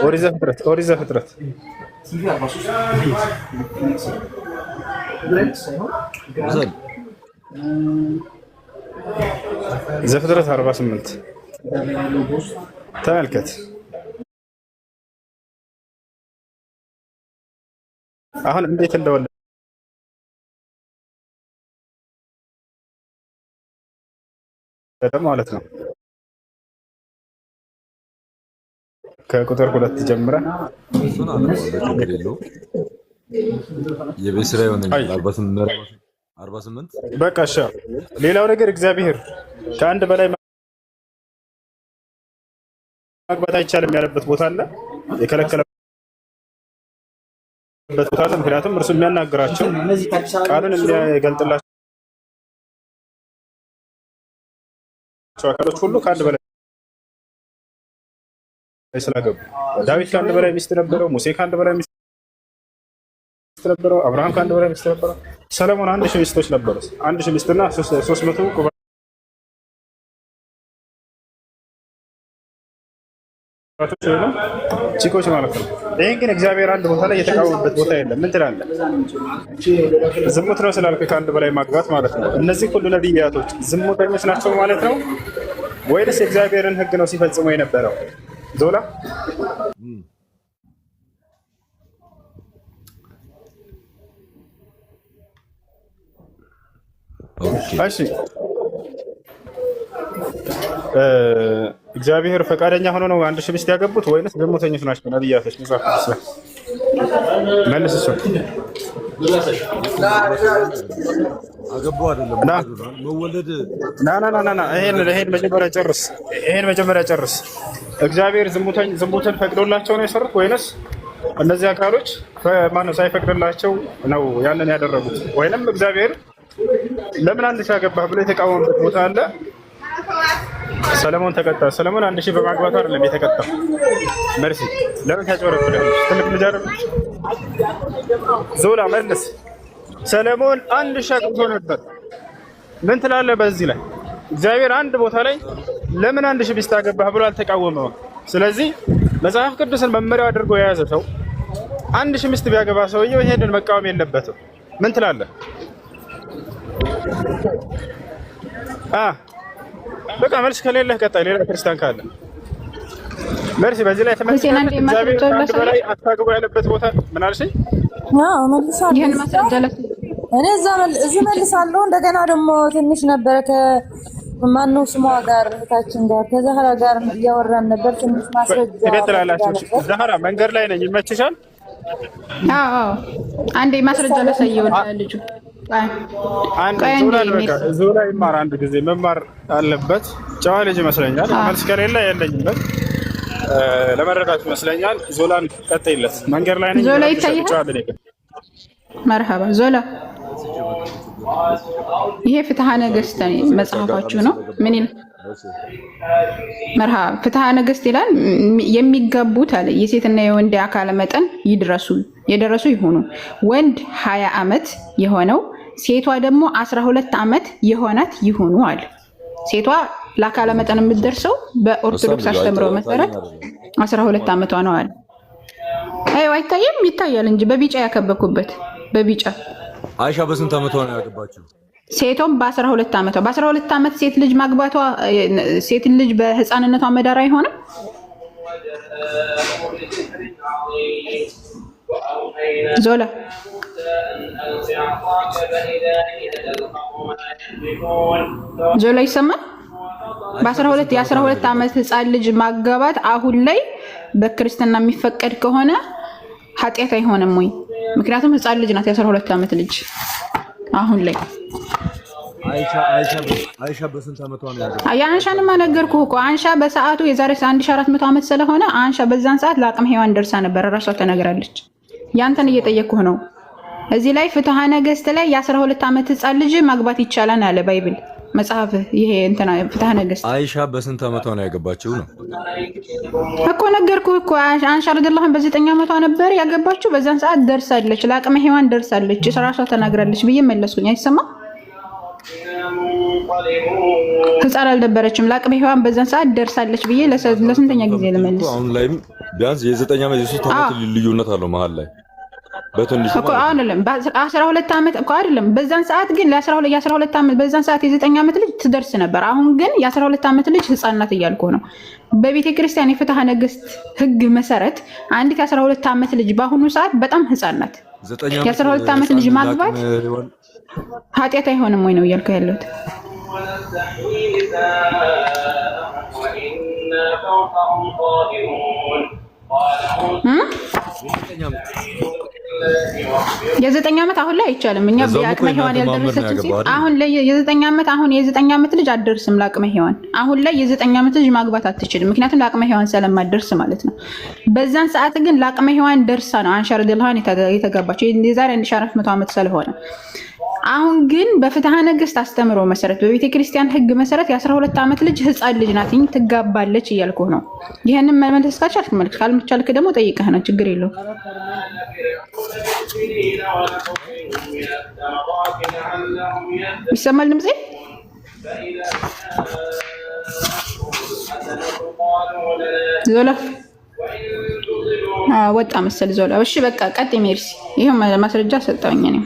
ኦሪት ዘፍጥረት ዘፍጥረት 48 ተመልከት። አሁን እንዴት እንደወለደ ማለት ነው። ከቁጥር 2 ጀምረ የቤት ስራ ይሆነኛል። 48 በቃ እሺ። ሌላው ነገር እግዚአብሔር ከአንድ በላይ ማግባት አይቻልም ያለበት ቦታ አለ የከለከለ ቦታ ምክንያቱም እርሱ የሚያናግራቸው ቃልን የሚገልጥላቸው አካሎች ሁሉ ከአንድ በላይ ስላገቡ ዳዊት ከአንድ በላይ ሚስት ነበረው፣ ሙሴ ከአንድ በላይ ሚስት ነበረው፣ አብርሃም ከአንድ በላይ ሚስት ነበረው፣ ሰለሞን 1000 ሚስቶች ነበሩ። 1000 ሚስትና 300 ቁባቶች ነው ቺኮች ማለት ነው። ይሄን ግን እግዚአብሔር አንድ ቦታ ላይ የተቃወመበት ቦታ የለም። ምን ትላለህ? ዝሙት ነው ስላልክ ከአንድ በላይ ማግባት ማለት ነው። እነዚህ ሁሉ ነቢያቶች ዝሙተኞች ናቸው ማለት ነው ወይስ የእግዚአብሔርን ሕግ ነው ሲፈጽሙ የነበረው? ዞላ እሺ፣ እግዚአብሔር ፈቃደኛ ሆኖ ነው 1000 ሚስት ያገቡት ወይስ ዝሙተኞች ናቸው ነቢያቶች? መጽሐፍ ቅዱስ መልስ። እሱ አገቡ አይደለም መወለድ። ና ይሄን መጀመሪያ ጨርስ። እግዚአብሔር ዝሙትን ፈቅዶላቸው ነው የሰሩት ወይንስ እነዚህ አካሎች ማነው ሳይፈቅድላቸው ነው ያንን ያደረጉት? ወይንም እግዚአብሔር ለምን 1000 አገባህ ብሎ የተቃወመበት ቦታ አለ? ሰለሞን ተቀጣ። ሰለሞን 1000 በማግባቱ አይደለም የተቀጣው። መርሲ ለምን ታጨረብላለች? ትልቅ ልጅ አይደለች? ዞላ መልስ። ሰለሞን 1000 አግብቶ ነበር። ምን ትላለህ በዚህ ላይ? እግዚአብሔር አንድ ቦታ ላይ ለምን 1000 ሚስት አገባህ ብሎ አልተቃወመውም። ስለዚህ መጽሐፍ ቅዱስን መመሪያው አድርጎ የያዘ ሰው 1000 ሚስት ቢያገባ ሰውየው ይሄንን መቃወም የለበትም። ምን ትላለህ? በቃ መልስ ከሌለህ ቀጣይ። ሌላ ክርስቲያን ካለ መልስ። በዚህ ላይ ተመልሰናል። እግዚአብሔር አንድ በላይ አታግቡ ያለበት ቦታ ምን አልሽኝ? መልሳለሁ። ይሄን ማስረጃለት እኔ እዚህ መልሳለሁ። እንደገና ደግሞ ትንሽ ነበረ ከማነው ስሟ ጋር እህታችን ጋር ከዛህራ ጋር እያወራን ነበር። ትንሽ ማስረጃ ትላላችሁ። ዛህራ መንገድ ላይ ነኝ፣ ይመችሻል? አዎ አንዴ ማስረጃ ላሳየው ልጁ ዞላ ይማር። አንድ ጊዜ መማር አለበት። ጨዋ ልጅ ይመስለኛል። መልስ ከሌለ የለኝበት ለመረዳት ይመስለኛል። ዞላን ቀጥይለት። መንገድ ላይ ነኝ። ዞላ ይታያል። መርሃባ ዞላ። ይሄ ፍትሐ ነገሥት መጽሐፋችሁ ነው። ምን ይላል? መርሃባ ፍትሐ ነገሥት ይላል የሚጋቡት አለ የሴትና የወንድ አካለ መጠን የደረሱ ይሁኑ። ወንድ 20 ዓመት የሆነው ሴቷ ደግሞ 12 ዓመት የሆናት ይሁኑ አለ። ሴቷ ለአካለ መጠን የምትደርሰው በኦርቶዶክስ አስተምሮ መሰረት 12 ዓመቷ ነው አለ። አይ አይታየም? ይታያል እንጂ በቢጫ ያከበኩበት በቢጫ። አይሻ በስንት ዓመቷ ነው ያገባችው? ሴቶም በ12 ዓመቷ። በ12 ዓመት ሴት ልጅ ማግባቷ ሴት ልጅ በህፃንነቷ መዳር አይሆንም? ዞላ ዞላ ይሰማል? የ12 ዓመት ህፃን ልጅ ማጋባት አሁን ላይ በክርስትና የሚፈቀድ ከሆነ ኃጢአት አይሆንም ወይ? ምክንያቱም ህፃን ልጅ ናት የ12 ዓመት ልጅ አሁን ላይ። አይሻ በስንት ዓመቷ ነው ያገባችው? የአንሻንማ ነገርኩህ እኮ። አንሻ በሰዓቱ የዛሬ 1400 ዓመት ስለሆነ አንሻ በዛን ሰዓት ለአቅመ ሔዋን ደርሳ ነበር። እራሷ ተናግራለች። ያንተን እየጠየቅኩህ ነው። እዚህ ላይ ፍትሐ ነገሥት ላይ የ12 ዓመት ህፃን ልጅ ማግባት ይቻላል አለ ባይብል መጽሐፍ። ይሄ እንትና ፍትሐ ነገሥት። አይሻ በስንት ዓመቷ ነው ያገባችው ነው እኮ ነገርኩህ እኮ። አንሻ ረዲየላሁ ዐንሃ በ9 ዓመቷ ነበር ያገባችው። በዛን ሰዓት ደርሳለች፣ ለአቅመ ሔዋን ደርሳለች፣ እራሷ ተናግራለች ብዬ መለስኩኝ። አይሰማም? ህፃን አልነበረችም፣ ለአቅመ ሔዋን በዛን ሰዓት ደርሳለች ብዬ ለስንተኛ ጊዜ ልመልስ? አሁን ላይም ቢያንስ የ9 ዓመት የ3 ዓመት ልዩነት አለው መሀል ላይ በትንሹ እኮ አይደለም። በ12 ዓመት እኮ አይደለም። በዛን ሰዓት ግን የ12 ዓመት በዛን ሰዓት የ9 ዓመት ልጅ ትደርስ ነበር። አሁን ግን የ12 ዓመት ልጅ ህፃን ናት እያልኩ ነው። በቤተ ክርስቲያን የፍትሐ ነገሥት ህግ መሰረት አንዲት የ12 ዓመት ልጅ በአሁኑ ሰዓት በጣም ህፃን ናት። የ12 ዓመት ልጅ ማግባት ኃጢአት አይሆንም ወይ ነው እያልኩ ያለሁት። የ9 ዓመት አሁን ላይ አይቻልም። እኛ በአቅመ ሔዋን ያልደረሰችን ሴት አሁን ላይ የ9 ዓመት ልጅ አትደርስም ለአቅመ ሔዋን። አሁን ላይ የ9 ዓመት ልጅ ማግባት አትችልም፣ ምክንያቱም ለአቅመ ሔዋን ስለማትደርስ ማለት ነው። በዛን ሰዓት ግን ለአቅመ ሔዋን ደርሳ ነው አንሻ ረዲየላሁ ዐንሃ የተጋባቸው የዛሬ 1400 ዓመት ስለሆነ። አሁን ግን በፍትሐ ነገሥት አስተምሮ መሰረት በቤተ ክርስቲያን ሕግ መሰረት የ12 ዓመት ልጅ ህፃን ልጅ ናት ትጋባለች እያልኩህ ነው። ይሄንን መመለስ ካልቻልክ መልክ ካልምቻልክ ደግሞ ጠይቀህ ነው፣ ችግር የለውም። ይሰማል ድምጼ? ዞላ ወጣ መሰል ዞላ። እሺ በቃ ቀጥ ሜርሲ። ይሄው ማስረጃ ሰጠውኝ ነው።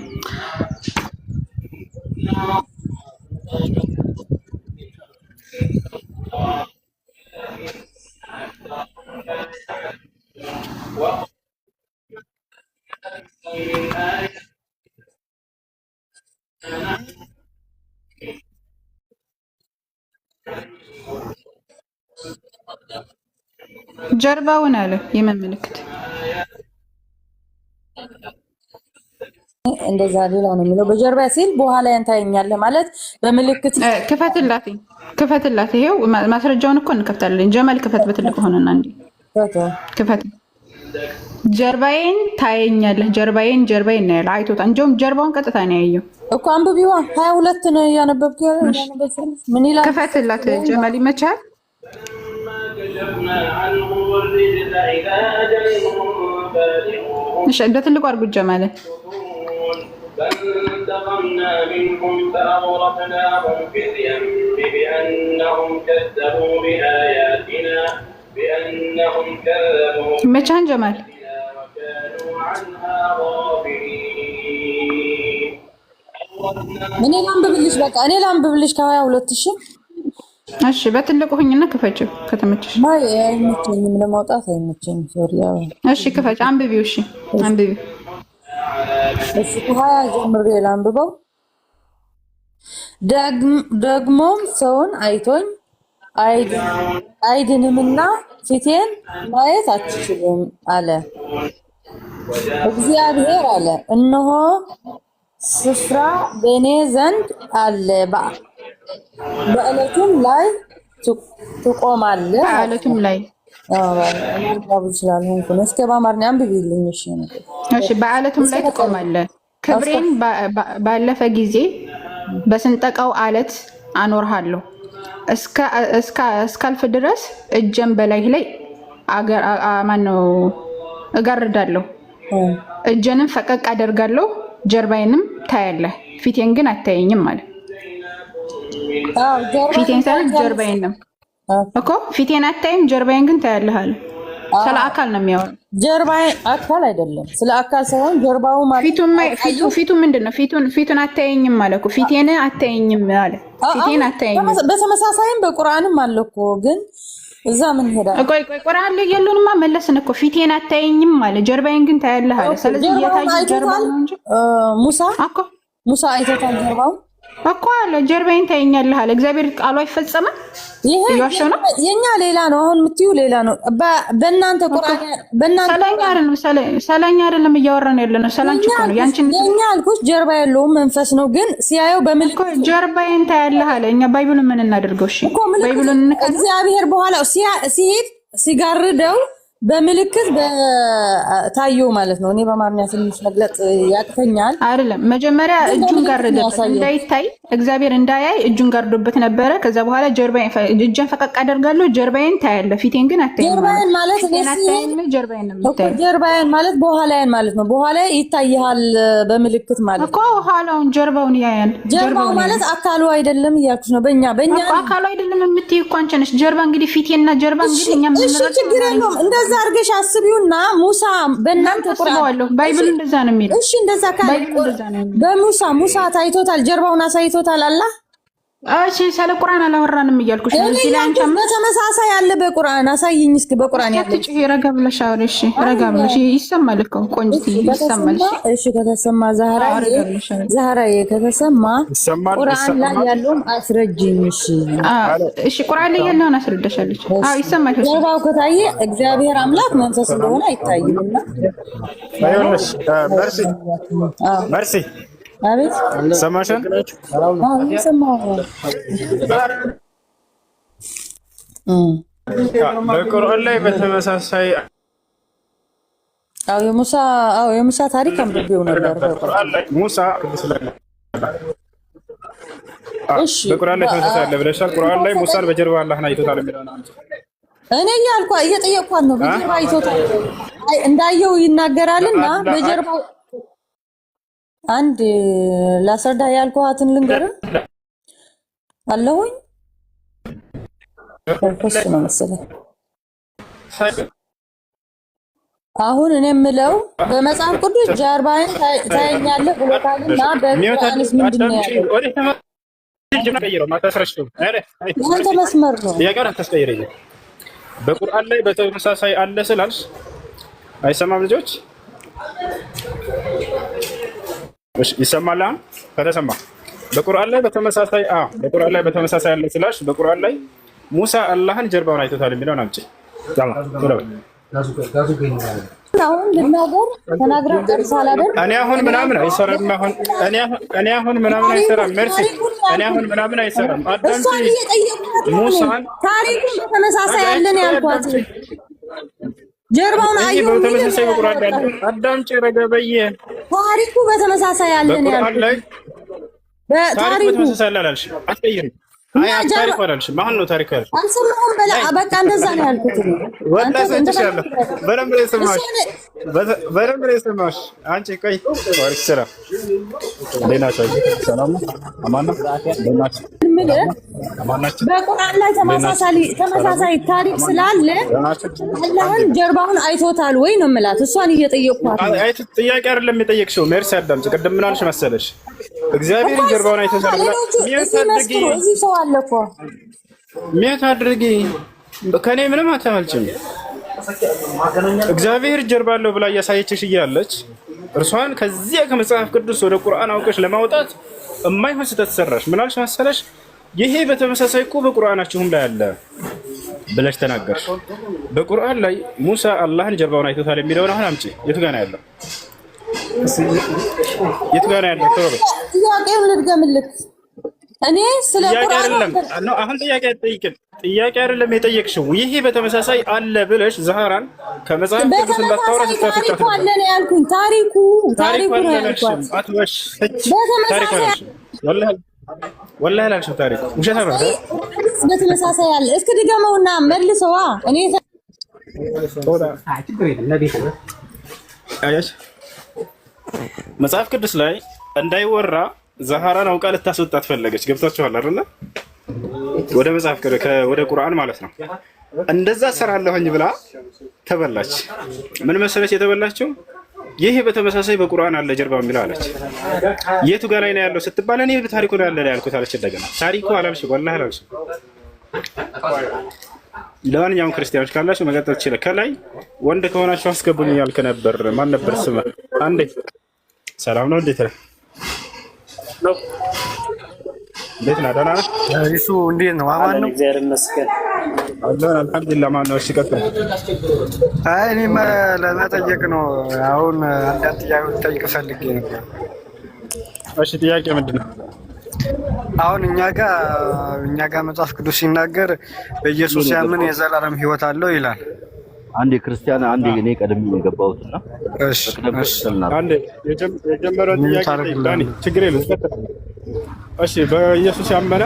ጀርባውን አለ የምን ምልክት እንደዛ ሌላ ነው የሚለው በጀርባ ሲል በኋላ ያንታየኛለህ ማለት በምልክት ክፈትላት። ይሄው ማስረጃውን እኮ እንከፍታለን። ጀማል ክፈት በትልቅ ሆነና እንዴ ክፈት። ጀርባዬን ታየኛለህ። ጀርባዬን ነው ያለው። አይቶታ እንጀም ጀርባውን ቀጥታ ነው ያየው እኮ አንብቢዋ 22 ነው ያነበብኩ ያለው ምን ይላል? ክፈትላት ጀማል ይመቻል። እሺ በትልቁ አድርጉ ጀማል። فانتقمنا منهم فأغرقناهم في اليم بأنهم كذبوا بآياتنا مچان جمال وكانوا عنها غافلين እኔ ላንብብልሽ በቃ እኔ ላንብብልሽ ከ22 እሺ በትልቁ ሁኝና ክፈችው ከተመቸሽ ማይ አይመቸኝም ለማውጣት አይመቸኝም ሶሪ እሺ ክፈች አንብቢው እሺ አንብቢው እሺ ከሀያ ጀምሬ ላንብበው ደግሞም ሰውን አይቶኝ አይድንምና ፊቴን ማየት አትችሉም አለ እግዚአብሔር አለ እነሆ ስፍራ በእኔ ዘንድ አለ በዕለቱም ላይ ትቆማለህ በዕለቱም ላይ እስከ በአማርኛ አንብቢልኝ እሺ በዕለቱም ላይ ትቆማለህ ክብሬን ባለፈ ጊዜ በስንጠቃው አለት አኖርሃለሁ እስካልፍ ድረስ እጀን በላይ ላይ ማነው እጋርዳለሁ እጀንም ፈቀቅ አደርጋለሁ ጀርባዬንም ታያለህ ፊቴን ግን አታየኝም ማለት ፊቴን ሳይሆን ጀርባዬንም እኮ ፊቴን አታይም ጀርባዬን ግን ታያለህ አለ ስለ አካል ነው የሚያወራው ጀርባዬ አካል አይደለም ስለ አካል ሳይሆን ጀርባው ማለት ፊቱ ምንድነው ፊቱን አታየኝም ማለት እኮ ፊቴን አታየኝም አለ ፊቴን አታየኝም በተመሳሳይም በቁርአንም አለ እኮ ግን እዛ ምን ሄዳ ቆይ ቁርአን ላይ ያለውንማ መለስን እኮ ፊቴን አታየኝም ማለት ጀርባዬን ግን ታያለህ አለ ስለዚህ የታየ ጀርባው ነው እንጂ ሙሳ አይቶታል ጀርባው እኮ አለ ጀርባዬን ታየኛለህ አለ እግዚአብሔር ቃሉ አይፈጸምም የኛ ሌላ ነው አሁን የምትዩ ሌላ ነው በእናንተ ቁርአን ሰላኛ አይደለም እያወራን ያለነው ሰላንቺ እኮ ነው ያንቺን የኛ አልኩሽ ጀርባ ያለው መንፈስ ነው ግን ሲያየው በምልክት ጀርባዬን ታያለህ አለ እኛ ባይብሉን ምን እናደርገው እሺ ባይብሉን እግዚአብሔር በኋላ ሲሄድ ሲጋርደው በምልክት በታየው ማለት ነው እኔ በአማርኛ ትንሽ መግለጽ ያቅተኛል አይደለም መጀመሪያ እጁን ጋርዶበት እንዳይታይ እግዚአብሔር እንዳያይ እጁን ጋርዶበት ነበረ ከዛ በኋላ እጄን ፈቀቅ አደርጋለሁ ጀርባዬን ታያለህ ፊቴን ግን አታይም ጀርባዬን ማለት ጀርባዬን ማለት በኋላዬን ማለት ነው በኋላ ይታያል በምልክት ማለት እኮ ኋላውን ጀርባውን ያያል ጀርባው ማለት አካሉ አይደለም እያልኩሽ ነው በእኛ አካሉ አይደለም የምትይ እኮ አንቺ ነሽ ጀርባ እንግዲህ ፊቴና ጀርባ እንግዲህ እኛ ምን እንደዛ አድርገሽ አስቢውና ሙሳ በእናንተ ቁርአን ባይብል እንደዛ ነው የሚለው እሺ እንደዛ ካለ በሙሳ ታይቶታል ጀርባውን አሳይቶታል አላህ እሺ ስለ ቁርአን አላወራንም እያልኩሽ ነው። እዚህ ላይ አንቺ በተመሳሳይ አለ በቁርአን አሳይኝ እስኪ በቁርአን ያለ እሺ ረጋ ብለሽ አውሪ። እሺ ረጋ ብለሽ ይሰማል እኮ ቆንጆ ይሰማል። እሺ ከተሰማ ዛህራዬ ከተሰማ ቁርአን ላይ ያለውን አስረጅኝ። እሺ ቁርአን ላይ ያለውን አስረዳሻለች። አዎ ይሰማል። ጀርባው ከታየ እግዚአብሔር አምላክ መንፈስ እንደሆነ አይታይምና መርሲ አቤት ሰማሽን? በቁርአን ላይ በተመሳሳይ የሙሳ ታሪክ አንብቤው ነበር። ሙሳ በቁርአን ላይ ተመሳሳይ አለ ብለሻል። ቁርአን ላይ ሙሳን በጀርባ አላህን አይቶታል የሚለው ነው። እኔ እየጠየኳት ነው። በጀርባ አይቶታል እንዳየው ይናገራልና በጀርባው አንድ ላስረዳ ያልኳትን ልንገርህ አለሁኝ ፈስ ነው መሰለኝ። አሁን እኔ የምለው በመጽሐፍ ቅዱስ ጀርባዬን ታየኛለህ ብሎታልና በቁርአንስ ምንድን ነው ያለው? ያንተ መስመር ነው። በቁርአን ላይ በተመሳሳይ አለ ስላልሽ አይሰማም ልጆች? ይሰማል? ከተሰማ በቁርአን ላይ በተመሳሳይ አለ ስላልሽ በቁርአን ላይ ሙሳ አላህን ጀርባውን አይቶታል የሚለውን አምጪ። አሁን ልናገር ተናግረን ጨርሰሃል አይደል? እኔ አሁን ምናምን አይሰራም። እኔ አሁን ምናምን አይሰራም። መርሲ እኔ አሁን ምናምን አይሰራም። አዳምጪ። ሙሳን ታሪኩን በተመሳሳይ ያለን ያልኳት ጀርባውን አየሁ በተመሳሳይ በቁርአን ላይ አዳምጪ። ረገበየ ታሪኩ በተመሳሳይ ያለን ያልኳት ታሪኩ በተመሳሳይ አላልሽ አትቀይሪ። ታሪኩ አላልሽ ማን ነው ታሪኩ ያልሽ? አልሰማሁም። በቃ እንደዛ ነው ያልኩት። በደንብ ነው የሰማሁሽ። አንቺ ቆይ ወርክ ስራ ሰላም ነው አማን ነው በቁርአን ላይ ተመሳሳይ ታሪክ ስላለ አላህን ጀርባውን አይቶታል ወይ ነው የምላት። እሷን እየጠየቅኳት አይት ጥያቄ አይደለም የጠየቅሽው። ሜርሲ አዳምጪ። ቅድም ምን አልሽ መሰለሽ? እግዚአብሔር ጀርባውን አይቶታል ብላ እዚህ ሰው አለ እኮ ሚያት አድርጊ። ከኔ ምንም አታመልጭም። እግዚአብሔር ጀርባ አለው ብላ እያሳየችሽ እያለች እርሷን ከዚያ ከመጽሐፍ ቅዱስ ወደ ቁርአን አውቀሽ ለማውጣት የማይሆን ስህተት ሰራሽ። ምን አልሽ መሰለሽ? ይሄ በተመሳሳይ እኮ በቁርአናችሁም ላይ አለ ብለሽ ተናገርሽ። በቁርአን ላይ ሙሳ አላህን ጀርባውን አይቶታል የሚለውን አሁን አምጪ። የቱ ጋር ነው ያለው? የቱ ጋር ነው ያለው? ተወው። ጥያቄውን ልድገምልህ። እኔ ስለ ቁርአን ነው አሁን ጥያቄ አይደለም የጠየቅሽው። ይሄ በተመሳሳይ አለ ብለሽ ዛህራን ከመጽሐፍ ቅዱስ እንዳታወራ ተጣጣጣ አለ ነው ያልኩኝ። ታሪኩ ነው ያልኩት። አትዋሽ። ታሪኩ አልሽኝ። ወላሂ አላልሽም። ታሪኩ ውሸት ነው። በተመሳሳይ አለ። እስኪ ድገመውና መልሰዋ። እኔ መጽሐፍ ቅዱስ ላይ እንዳይወራ ዛህራን አውቃ ልታስወጣት ፈለገች። ገብታችኋል አይደለ? ወደ መጽሐፍ ወደ ቁርአን ማለት ነው። እንደዛ ሰራለሁኝ ብላ ተበላች። ምን መሰለች የተበላችው? ይሄ በተመሳሳይ በቁርአን አለ ጀርባ የሚለው አለች። የቱ ጋር ላይ ነው ያለው ስትባል እኔ በታሪኩ ላይ ያለ ያልኩት አለች። እንደገና ታሪኩ አላልሽ፣ ወላሂ አላልሽ። ለማንኛውም ክርስቲያኖች ካላችሁ መቀጠል ትችላላችሁ። ከላይ ወንድ ከሆናችሁ አስገቡኝ ያልክ ነበር። ማን ነበር ስምህ? አንዴ ሰላም ነው። እንዴት ነህ? እንዴት ነህ? ደህና ነህ? እሱ እንዴት ነው? አማን ነው? እግዚአብሔር ይመስገን አለን። አልሐምዱሊላህ። ማን ነው? እሺ ቀጥል። አይ እኔም ለመጠየቅ ነው። አሁን አንዳንድ ጥያቄ ልጠይቅ ፈልጌ ነበር። እሺ ጥያቄ ምንድን ነው? አሁን እኛ ጋር መጽሐፍ ቅዱስ ሲናገር በኢየሱስ ያምን የዘላለም ሕይወት አለው ይላል። አንድ ክርስቲያን አንድ እኔ ቀደም የገባሁትና እሺ አንድ የጀመረው ጥያቄ ዳኒ ችግር የለም። እሺ በኢየሱስ ያመነ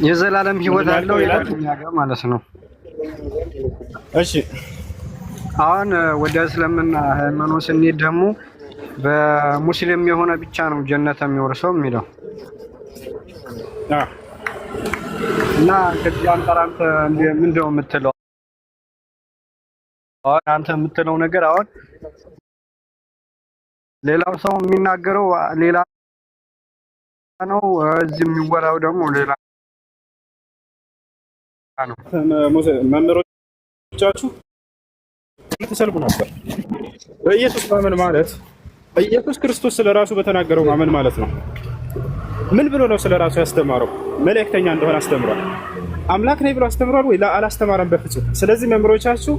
የዘላለም ሕይወት አለው ይላል እኛ ጋር ማለት ነው። እሺ አሁን ወደ እስልምና ሃይማኖት ስንሄድ ደግሞ በሙስሊም የሆነ ብቻ ነው ጀነት የሚወርሰው የሚለው እና ከዚህ አንፃር አንተ ምንድን ነው የምትለው? አሁን አንተ የምትለው ነገር አሁን ሌላው ሰው የሚናገረው ሌላ ነው። እዚህ የሚወራው ደግሞ ሌላ ነው። መምህሮቻችሁ ተሰልቡ ነበር። በኢየሱስ ማመን ማለት ኢየሱስ ክርስቶስ ስለራሱ በተናገረው ማመን ማለት ነው። ምን ብሎ ነው ስለራሱ ያስተማረው? መልእክተኛ እንደሆነ አስተምሯል። አምላክ ነኝ ብሎ አስተምሯል ወይ? አላስተማረም በፍጹም። ስለዚህ መምህሮቻችሁ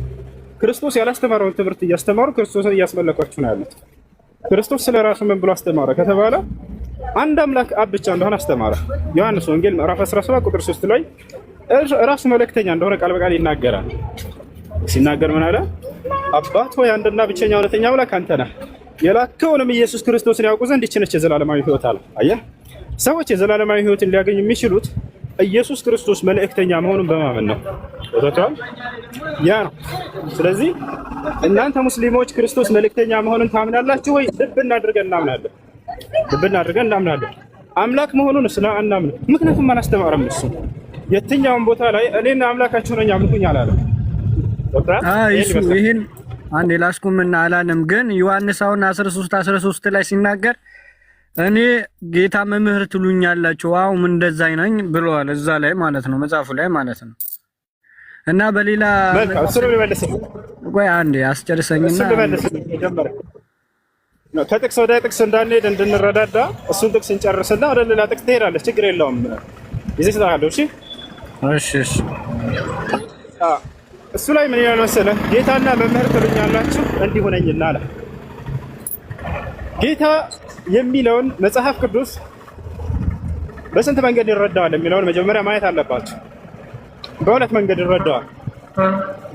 ክርስቶስ ያላስተማረውን ትምህርት እያስተማሩ ክርስቶስን እያስመለኳችሁ ነው ያሉት። ክርስቶስ ስለራሱ ምን ብሎ አስተማረ ከተባለ አንድ አምላክ አብ ብቻ እንደሆነ አስተማረ። ዮሐንስ ወንጌል ምዕራፍ 17 ቁጥር 3 ላይ ራሱ መልእክተኛ እንደሆነ ቃል በቃል ይናገራል። ሲናገር ምን አለ? አባት ሆይ አንድና ብቸኛ እውነተኛ አምላክ አንተ ነህ፣ የላከውንም ኢየሱስ ክርስቶስን ያውቁ ዘንድ ይህች ነች የዘላለማዊ ሕይወት አለ። አየህ፣ ሰዎች የዘላለማዊ ሕይወትን ሊያገኙ የሚችሉት ኢየሱስ ክርስቶስ መልእክተኛ መሆኑን በማመን ነው። ወጣቷል ያ ነው። ስለዚህ እናንተ ሙስሊሞች ክርስቶስ መልእክተኛ መሆኑን ታምናላችሁ ወይ? ልብ እናድርገን እናምናለን። ልብ እናድርገን እናምናለን። አምላክ መሆኑን አናምን። ምክንያቱም አላስተማረም። እሱ የትኛውን ቦታ ላይ እኔና አምላካችሁ ነኝ አምልኩኝ አላለም። ይህን አንድ ላስቁምና አላለም። ግን ዮሐንስ አሁን 13 ላይ ሲናገር እኔ ጌታ መምህር ትሉኛላችሁ አሁን እንደዛ ነኝ ብለዋል። እዛ ላይ ማለት ነው፣ መጽሐፉ ላይ ማለት ነው። እና በሌላ ቆይ አንዴ አስጨርሰኝና ከጥቅስ ወደ ጥቅስ እንዳንሄድ እንድንረዳዳ እሱን ጥቅስ እንጨርስና ወደ ሌላ ጥቅስ ትሄዳለች። ችግር የለውም። ጊዜ ስታለሁ። እሺ እሺ። እሱ ላይ ምን ይላል መሰለህ? ጌታና መምህር ትሉኛላችሁ እንዲሁ ነኝና አለ። ጌታ የሚለውን መጽሐፍ ቅዱስ በስንት መንገድ ይረዳዋል የሚለውን መጀመሪያ ማየት አለባችሁ። በሁለት መንገድ ይረዳዋል።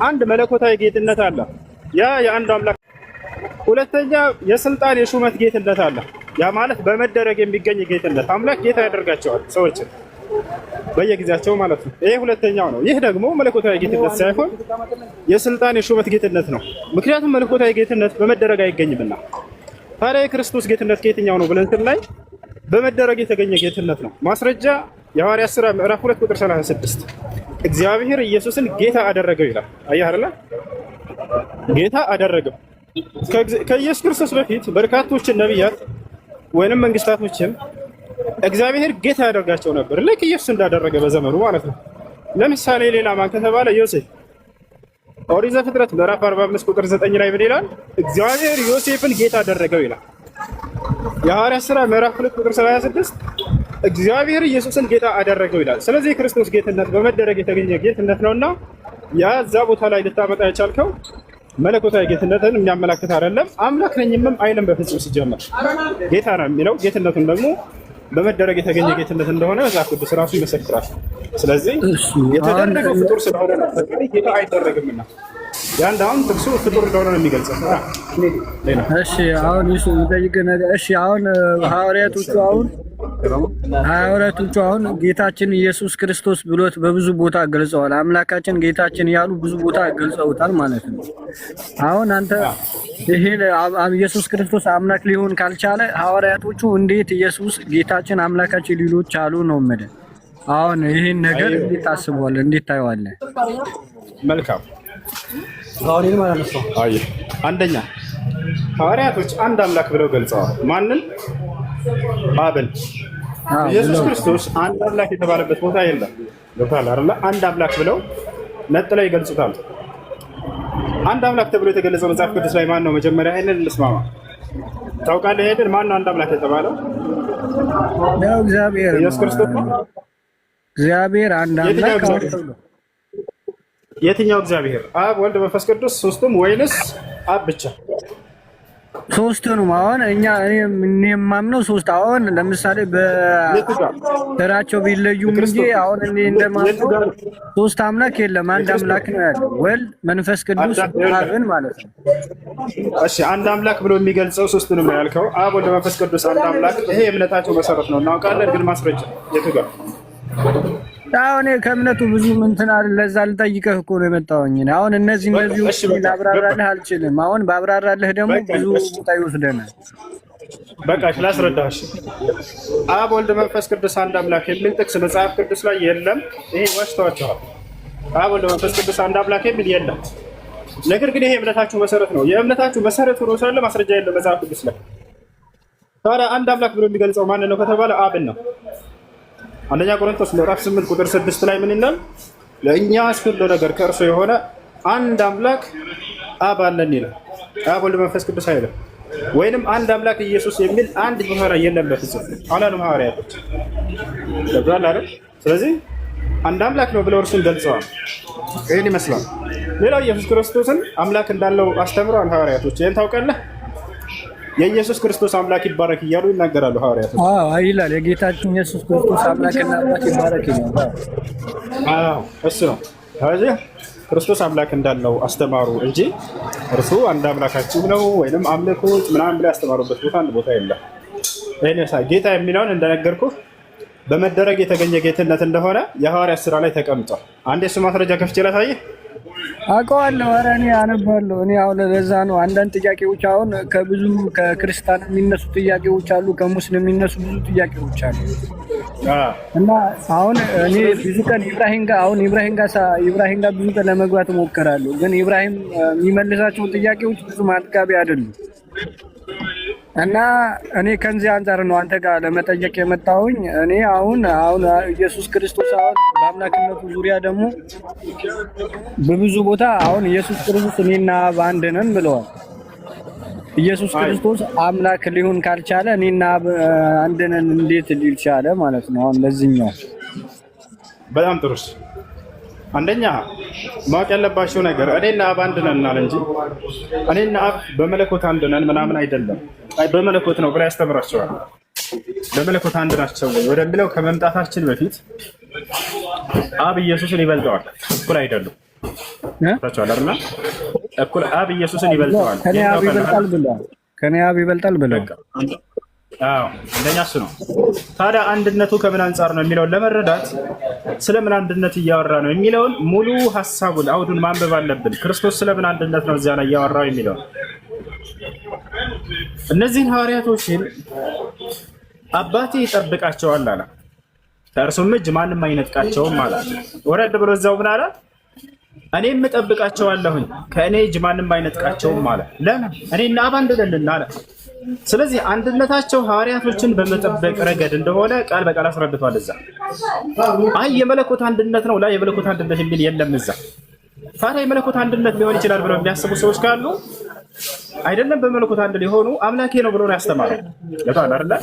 አንድ መለኮታዊ ጌትነት አለ፣ ያ የአንድ አምላክ። ሁለተኛ የስልጣን የሹመት ጌትነት አለ፣ ያ ማለት በመደረግ የሚገኝ ጌትነት። አምላክ ጌታ ያደርጋቸዋል ሰዎችን በየጊዜያቸው ማለት ነው። ይሄ ሁለተኛው ነው። ይህ ደግሞ መለኮታዊ ጌትነት ሳይሆን የስልጣን የሹመት ጌትነት ነው። ምክንያቱም መለኮታዊ ጌትነት በመደረግ አይገኝምና። ታዲያ የክርስቶስ ጌትነት ከየትኛው ነው ብለን ስናይ በመደረግ የተገኘ ጌትነት ነው። ማስረጃ የሐዋርያት ሥራ ምዕራፍ 2 ቁጥር 36 እግዚአብሔር ኢየሱስን ጌታ አደረገው ይላል። አየህ አይደለ? ጌታ አደረገው። ከኢየሱስ ክርስቶስ በፊት በርካቶችን ነቢያት ወይንም መንግስታቶችን እግዚአብሔር ጌታ ያደርጋቸው ነበር፣ ልክ ኢየሱስ እንዳደረገ በዘመኑ ማለት ነው። ለምሳሌ ሌላ ማን ከተባለ ዮሴፍ። ኦሪት ዘፍጥረት ምዕራፍ 45 ቁጥር 9 ላይ ምን ይላል? እግዚአብሔር ዮሴፍን ጌታ አደረገው ይላል። የሐዋርያት ሥራ ምዕራፍ 2 ቁጥር 36 እግዚአብሔር ኢየሱስን ጌታ አደረገው ይላል። ስለዚህ የክርስቶስ ጌትነት በመደረግ የተገኘ ጌትነት ነውና ያ እዛ ቦታ ላይ ልታመጣ የቻልከው መለኮታዊ ጌትነትን የሚያመላክት አይደለም። አምላክ ነኝም አይልም በፍጹም። ሲጀመር ጌታ ነው የሚለው ጌትነቱን ደግሞ በመደረግ የተገኘ ጌትነት እንደሆነ መጽሐፍ ቅዱስ ራሱ ይመሰክራል። ስለዚህ የተደረገው ፍጡር ስለሆነ ነው፣ ጌታ አይደረግምና ያን አሁን ጥቅሱ ፍጡር እንደሆነ ነው የሚገልጸው። እሺ አሁን እሱ የሚጠይቅ ነገር እሺ አሁን ሐዋርያቶቹ አሁን ጌታችን ኢየሱስ ክርስቶስ ብሎት በብዙ ቦታ ገልጸዋል። አምላካችን ጌታችን ያሉ ብዙ ቦታ ገልጸውታል ማለት ነው። አሁን አንተ ይሄ ኢየሱስ ክርስቶስ አምላክ ሊሆን ካልቻለ ሐዋርያቶቹ እንዴት ኢየሱስ ጌታችን አምላካችን ሊሉ ቻሉ ነው የምልህ። አሁን ይሄን ነገር እንዴት ታስበዋለህ? እንዴት ታየዋለህ? መልካም አንደኛ ሐዋርያቶች አንድ አምላክ ብለው ገልጸዋል። ማንን? አብን። ኢየሱስ ክርስቶስ አንድ አምላክ የተባለበት ቦታ የለም። ገብቶሃል አይደል? አንድ አምላክ ብለው ነጥለው ይገልጹታል። አንድ አምላክ ተብሎ የተገለጸው መጽሐፍ ቅዱስ ላይ ማን ነው? መጀመሪያ ይሄንን እንስማማ። ታውቃለህ? ይሄንን ማን ነው አንድ አምላክ የተባለው? ያው እግዚአብሔር ኢየሱስ ክርስቶስ ነው። እግዚአብሔር አንድ አምላክ ነው። የትኛው እግዚአብሔር? አብ፣ ወልድ፣ መንፈስ ቅዱስ ሶስቱም ወይንስ አብ ብቻ? ሶስቱንም። አሁን እኔ የማምነው ሶስት። አሁን ለምሳሌ በተራቸው ቢለዩም እንጂ አሁን እኔ እንደማምነው ሶስት አምላክ የለም፣ አንድ አምላክ ነው ያለው። ወልድ፣ መንፈስ ቅዱስ፣ አብን ማለት ነው። እሺ አንድ አምላክ ብሎ የሚገልጸው ሶስቱንም ነው ያልከው። አብ፣ ወልድ፣ መንፈስ ቅዱስ አንድ አምላክ። ይሄ የእምነታቸው መሰረት ነው እናውቃለን። ግን ማስረጃ የቱ ጋር? አሁን ከእምነቱ ብዙ እንትን አይደል። ለዛ ልጠይቅህ እኮ ነው የመጣሁኝ። አሁን እነዚህ ላብራራልህ አልችልም። አሁን ባብራራልህ ደግሞ ብዙ ቦታ ይወስደናል። በቃ ላስረዳሽ። አብ፣ ወልድ፣ መንፈስ ቅዱስ አንድ አምላክ የሚል ጥቅስ መጽሐፍ ቅዱስ ላይ የለም። ይሄ ዋሽተዋቸዋል። አብ፣ ወልድ፣ መንፈስ ቅዱስ አንድ አምላክ የሚል የለም። ነገር ግን ይሄ የእምነታችሁ መሰረት ነው። የእምነታችሁ መሰረት ሆኖ ሳለ ማስረጃ የለም መጽሐፍ ቅዱስ ላይ። ታዲያ አንድ አምላክ ብሎ የሚገልጸው ማን ነው ከተባለ አብን ነው። አንደኛ ቆሮንቶስ ምዕራፍ 8 ቁጥር 6 ላይ ምን ይላል? ለእኛ ሁሉ ነገር ከእርሱ የሆነ አንድ አምላክ አብ አለን ይላል። አብ ወልድ መንፈስ ቅዱስ አይልም። ወይንም አንድ አምላክ ኢየሱስ የሚል አንድ ባህራ የለም በፍጹም አላለም ሐዋርያቶች። ለብራል አይደል? ስለዚህ አንድ አምላክ ነው ብለው እርሱን ገልጸዋል። ይህን ይመስላል። ሌላው ኢየሱስ ክርስቶስን አምላክ እንዳለው አስተምረዋል ሐዋርያቶች። ይህን ታውቃለህ? የኢየሱስ ክርስቶስ አምላክ ይባረክ እያሉ ይናገራሉ ሐዋርያቶች። ይላል የጌታችን ኢየሱስ ክርስቶስ አምላክና አባት ይባረክ ይላል። እሱ ነው። ስለዚህ ክርስቶስ አምላክ እንዳለው አስተማሩ እንጂ እርሱ አንድ አምላካችሁ ነው ወይንም አምልኩት ምናምን ብለው ያስተማሩበት ቦታ አንድ ቦታ የለም። ይህን ጌታ የሚለውን እንደነገርኩህ በመደረግ የተገኘ ጌትነት እንደሆነ የሐዋርያት ስራ ላይ ተቀምጧል። አንድ የሱ ማስረጃ ከፍቼ ላሳየህ። አውቀዋለሁ። ኧረ እኔ አነባለሁ። እኔ አሁን ለዛ ነው አንዳንድ ጥያቄዎች አሁን ከብዙ ከክርስቲያን የሚነሱ ጥያቄዎች አሉ፣ ከሙስሊም የሚነሱ ብዙ ጥያቄዎች አሉ። እና አሁን እኔ ብዙ ቀን ኢብራሂም ጋር ብዙ ቀን ለመግባት እሞክራለሁ፣ ግን ኢብራሂም የሚመልሳቸው ጥያቄዎች ብዙ ማጥጋቢ አይደሉም። እና እኔ ከዚህ አንጻር ነው አንተ ጋር ለመጠየቅ የመጣሁኝ። እኔ አሁን ኢየሱስ ክርስቶስ አሁን በአምላክነቱ ዙሪያ ደግሞ በብዙ ቦታ አሁን ኢየሱስ ክርስቶስ እኔና አብ አንድ ነን ብለዋል። ኢየሱስ ክርስቶስ አምላክ ሊሆን ካልቻለ እኔና አብ አንድ ነን እንዴት ሊል ቻለ ማለት ነው? አሁን ለዚህኛው በጣም ጥሩስ አንደኛ ማወቅ ያለባቸው ነገር እኔና አብ አንድ ነን አለ እንጂ እኔና አብ በመለኮት አንድ ነን ምናምን አይደለም። አይ በመለኮት ነው ብላ ያስተምራቸዋል። በመለኮት አንድ ናቸው ወደሚለው ከመምጣታችን በፊት አብ ኢየሱስን ይበልጠዋል። እኩል አይደሉም። ታቻለርና እኩል አብ ኢየሱስን ይበልጠዋል። ከኔ አብ ይበልጣል ብለው እንደኛ እሱ ነው። ታዲያ አንድነቱ ከምን አንጻር ነው የሚለውን ለመረዳት ስለምን አንድነት እያወራ ነው የሚለውን ሙሉ ሐሳቡን አውዱን ማንበብ አለብን። ክርስቶስ ስለምን አንድነት ነው እዚያ ላይ እያወራው የሚለውን እነዚህን ሐዋርያቶችን አባቴ ይጠብቃቸዋል አለ። ከእርሱም እጅ ማንም አይነጥቃቸውም አለ። ወረድ ብሎ እዛው ምን አለ? እኔም እጠብቃቸዋለሁኝ ከእኔ እጅ ማንም አይነጥቃቸውም አለ። ለምን? እኔና አብ አንድ ነን አለ። ስለዚህ አንድነታቸው ሐዋርያቶችን በመጠበቅ ረገድ እንደሆነ ቃል በቃል አስረድቷል። እዛ አይ የመለኮት አንድነት ነው ላይ የመለኮት አንድነት የሚል የለም እዛ። ታዲያ የመለኮት አንድነት ሊሆን ይችላል ብለው የሚያስቡ ሰዎች ካሉ አይደለም በመለኮት አንድ ሊሆኑ አምላኬ ነው ብሎ ነው ያስተማረው። ለታላ አይደለ?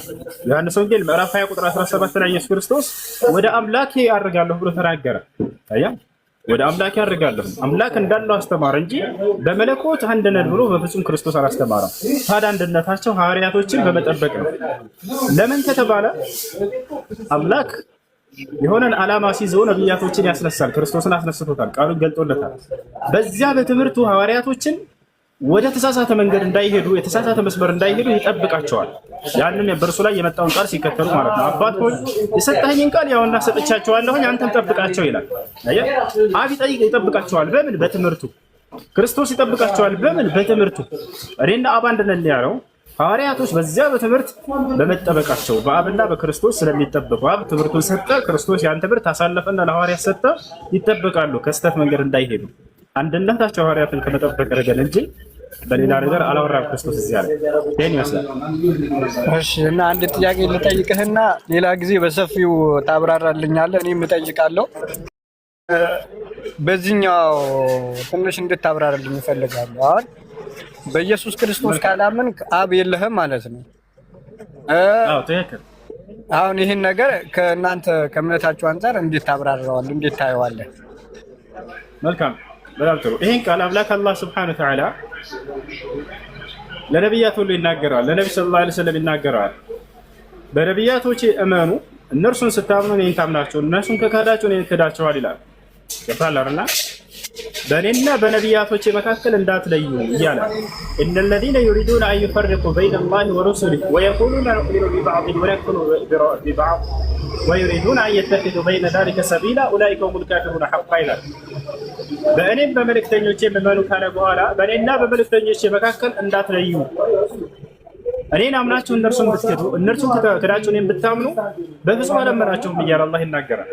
ዮሐንስ ወንጌል ምዕራፍ 20 ቁጥር 17 ላይ ኢየሱስ ክርስቶስ ወደ አምላኬ አድርጋለሁ ብሎ ተናገረ። ታያ ወደ አምላኬ አድርጋለሁ አምላክ እንዳለው አስተማረ እንጂ በመለኮት አንድ ነን ብሎ በፍጹም ክርስቶስ አላስተማረም። ታዲያ አንድነታቸው ሐዋርያቶችን በመጠበቅ ነው። ለምን ከተባለ አምላክ የሆነን ዓላማ ሲይዘው ነቢያቶችን ያስነሳል። ክርስቶስን አስነስቶታል፣ ቃሉን ገልጦለታል። በዚያ በትምህርቱ ሐዋርያቶችን ወደ ተሳሳተ መንገድ እንዳይሄዱ የተሳሳተ መስመር እንዳይሄዱ ይጠብቃቸዋል። ያንን በእርሱ ላይ የመጣውን ቃል ሲከተሉ ማለት ነው። አባት ሆይ የሰጠኸኝን ቃል ያውና ሰጥቻቸዋለሁኝ አንተም ጠብቃቸው ይላል። አብ ይጠብቃቸዋል። በምን? በትምህርቱ። ክርስቶስ ይጠብቃቸዋል። በምን? በትምህርቱ። እኔና አብ አንድ ነን ያለው ሐዋርያቶች በዚያ በትምህርት በመጠበቃቸው በአብና በክርስቶስ ስለሚጠበቁ አብ ትምህርቱን ሰጠ፣ ክርስቶስ ያን ትምህርት አሳለፈና ለሐዋርያት ሰጠ። ይጠበቃሉ ከስተት መንገድ እንዳይሄዱ። አንድነታቸው ሐዋርያትን ከመጠበቅ ረገድ እንጂ በሌላ ነገር አላወራም ክርስቶስ እዚያ ላይ። ይሄን ይመስላል። እሺ፣ እና አንድ ጥያቄ ልጠይቅህና ሌላ ጊዜ በሰፊው ታብራራልኛለህ። እኔም እጠይቃለሁ። በዚህኛው ትንሽ እንድታብራራልኝ እፈልጋለሁ። አሁን በኢየሱስ ክርስቶስ ካላምን አብ የለህም ማለት ነው። አዎ ትክክል። አሁን ይህን ነገር ከእናንተ ከእምነታችሁ አንጻር እንዴት ታብራራዋለህ? እንዴት ታየዋለህ? መልካም፣ በጣም ጥሩ። ይህን ቃል አምላክ አላህ ስብሐነሁ ወተዓላ ለነቢያት ሁሉ ይናገራል። ለነቢ ሰለላሁ ዐለይሂ ወሰለም ይናገራል። በነቢያቶቼ እመኑ፣ እነርሱን ስታምኑ እኔን ታምናችሁ፣ እነርሱን ከካዳችሁ እኔን ክዳችኋል ይላል። ገባላርና በእኔና በነቢያቶቼ መካከል እንዳትለዩ እያለ እነ ለዚነ ዩሪዱነ አን ዩፈርቁ በይነ አላሂ ወረሱሊሂ ወየቁሉነ ኑእሚኑ ቢበዕድን ወነክፍሩ ቢበዕድ ወዩሪዱነ አን የተኺዙ በይነ ዛሊከ ሰቢላ ኡላኢከ ሁሙል ካፊሩነ ሐqq ይላል። በእኔም በመልእክተኞቼ እመኑ ካለ በኋላ በእኔና በመልእክተኞቼ መካከል እንዳትለዩ፣ እኔን አምናችሁ እነርሱን ብትክዱ፣ እነርሱን ክዳችሁ እኔን ብታምኑ በፍጹም አላመናችሁም እያለ አላህ ይናገራል።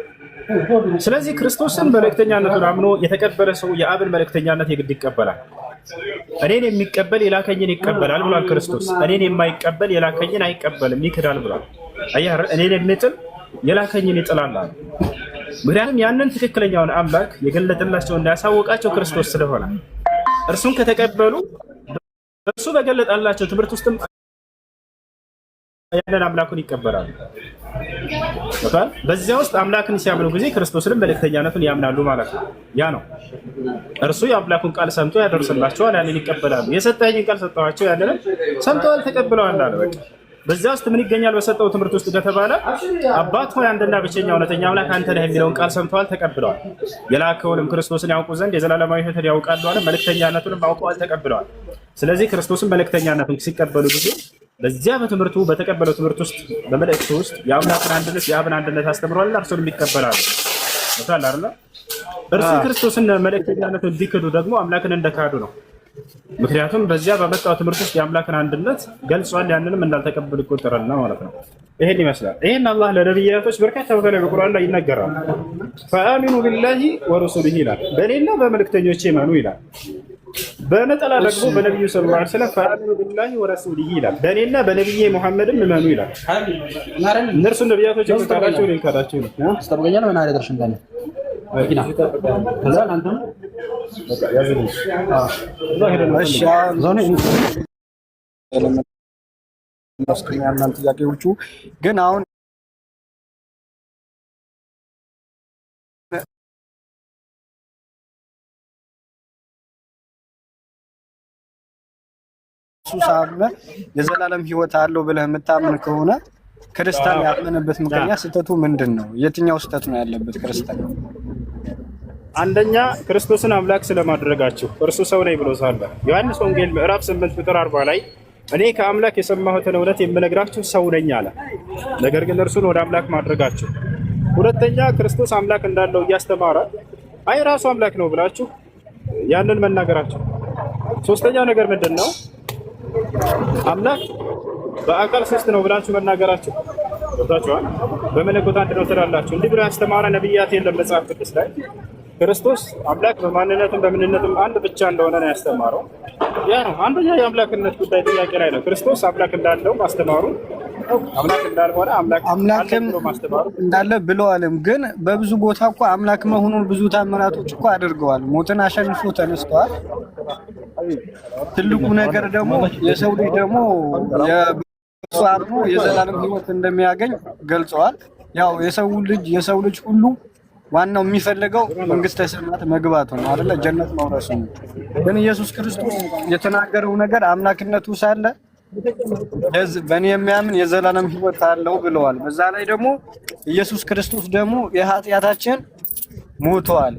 ስለዚህ ክርስቶስን መልእክተኛነቱን አምኖ የተቀበለ ሰው የአብን መልእክተኛነት የግድ ይቀበላል። እኔን የሚቀበል የላከኝን ይቀበላል ብሏል ክርስቶስ። እኔን የማይቀበል የላከኝን አይቀበልም ይክዳል ብሏል። አየህ፣ እኔን የሚጥል የላከኝን ይጥላል አለ። ምክንያቱም ያንን ትክክለኛውን አምላክ የገለጠላቸውና ያሳወቃቸው ክርስቶስ ስለሆነ እርሱን ከተቀበሉ እርሱ በገለጠላቸው ትምህርት ውስጥም ያንን አምላኩን ይቀበላሉ። በዚያ ውስጥ አምላክን ሲያምኑ ጊዜ ክርስቶስንም መልእክተኛነቱን ያምናሉ ማለት ነው። ያ ነው እርሱ የአምላኩን ቃል ሰምቶ ያደርስላቸዋል፣ ያንን ይቀበላሉ። የሰጠኝን ቃል ሰጠኋቸው፣ ያንንም ሰምተዋል፣ ተቀብለዋል አለ። በቃ በዚያ ውስጥ ምን ይገኛል? በሰጠው ትምህርት ውስጥ ከተባለ አባት ሆይ አንድና ብቸኛ እውነተኛ አምላክ አንተ ነህ የሚለውን ቃል ሰምተዋል፣ ተቀብለዋል። የላከውንም ክርስቶስን ያውቁ ዘንድ የዘላለማዊ ሕይወትን ያውቃሉ አለ። መልእክተኛነቱንም አውቀዋል፣ ተቀብለዋል። ስለዚህ ክርስቶስን መልእክተኛነቱን ሲቀበሉ ጊዜ በዚያ በትምህርቱ በተቀበለው ትምህርት ውስጥ በመልእክቱ ውስጥ የአምላክን አንድነት የአብን አንድነት አስተምሯልና እርሱንም ይቀበላሉ። አይደለ? እርሱ ክርስቶስን መልእክተኛነቱን እንዲክዱ ደግሞ አምላክን እንደካዱ ነው። ምክንያቱም በዚያ በመጣው ትምህርት ውስጥ የአምላክን አንድነት ገልጿል። ያንንም እንዳልተቀበሉ ይቆጠራልና ማለት ነው። ይሄን ይመስላል። ይሄን አላህ ለነብያቶች በርካታ ቦታ ላይ በቁርአን ላይ ይናገራል። ፈአሚኑ ቢላሂ ወረሱሊሂ ይላል። በእኔና በመልእክተኞቼ እመኑ ይላል። በነጠላ ደግሞ በነቢዩ ሰለላሁ ዐለይሂ ወሰለም ፈአሚኑ ቢላሂ ወረሱሊሂ ይላል። በእኔና በነቢዬ ሙሐመድም እመኑ ይላል። እነርሱ ነቢያቶች የምታላቸው ሊንካዳቸው ነው። ጥያቄዎቹ ግን አሁን የዘላለም ሕይወት አለው ብለህ የምታምን ከሆነ ክርስቲያን ያመነበት ምክንያት ስህተቱ ምንድን ነው? የትኛው ስህተት ነው ያለበት ክርስቲያን? አንደኛ ክርስቶስን አምላክ ስለማድረጋችሁ እርሱ ሰው ነኝ ብሎ ሳለ ዮሐንስ ወንጌል ምዕራፍ 8 ቁጥር 40 ላይ እኔ ከአምላክ የሰማሁትን እውነት የምነግራችሁ ሰው ነኝ አለ። ነገር ግን እርሱን ወደ አምላክ ማድረጋችሁ። ሁለተኛ ክርስቶስ አምላክ እንዳለው እያስተማረ አይ ራሱ አምላክ ነው ብላችሁ ያንን መናገራችሁ። ሶስተኛው ነገር ምንድን ነው? አምላክ በአካል ሶስት ነው ብላችሁ መናገራችሁ። ወጣችኋል። በመለኮት አንድ ነው ትላላችሁ። እንዲህ ብሎ ያስተማረ ነብያት የለም መጽሐፍ ቅዱስ ላይ። ክርስቶስ አምላክ በማንነቱም በምንነቱም አንድ ብቻ እንደሆነ ነው ያስተማረው። ያ ነው አንደኛ የአምላክነት ጉዳይ ጥያቄ ላይ ነው። ክርስቶስ አምላክ እንዳለው ማስተማሩ፣ አምላክ እንዳልሆነ አምላክም እንዳለ ብለዋልም። ግን በብዙ ቦታ እኮ አምላክ መሆኑን ብዙ ታምራቶች እኮ አድርገዋል። ሞትን አሸንፎ ተነስተዋል። ትልቁ ነገር ደግሞ የሰው ልጅ ደግሞ የብዙ አርሞ የዘላለም ሕይወት እንደሚያገኝ ገልጸዋል። ያው የሰው ልጅ ሁሉ ዋናው የሚፈልገው መንግስተ ሰማያት መግባቱ ነው አይደለ? ጀነት መውረሱ ነው። ግን ኢየሱስ ክርስቶስ የተናገረው ነገር አምላክነቱ ሳለ በእኔ የሚያምን የዘላለም ሕይወት አለው ብለዋል። በዛ ላይ ደግሞ ኢየሱስ ክርስቶስ ደግሞ የኃጢአታችን ሞተዋል።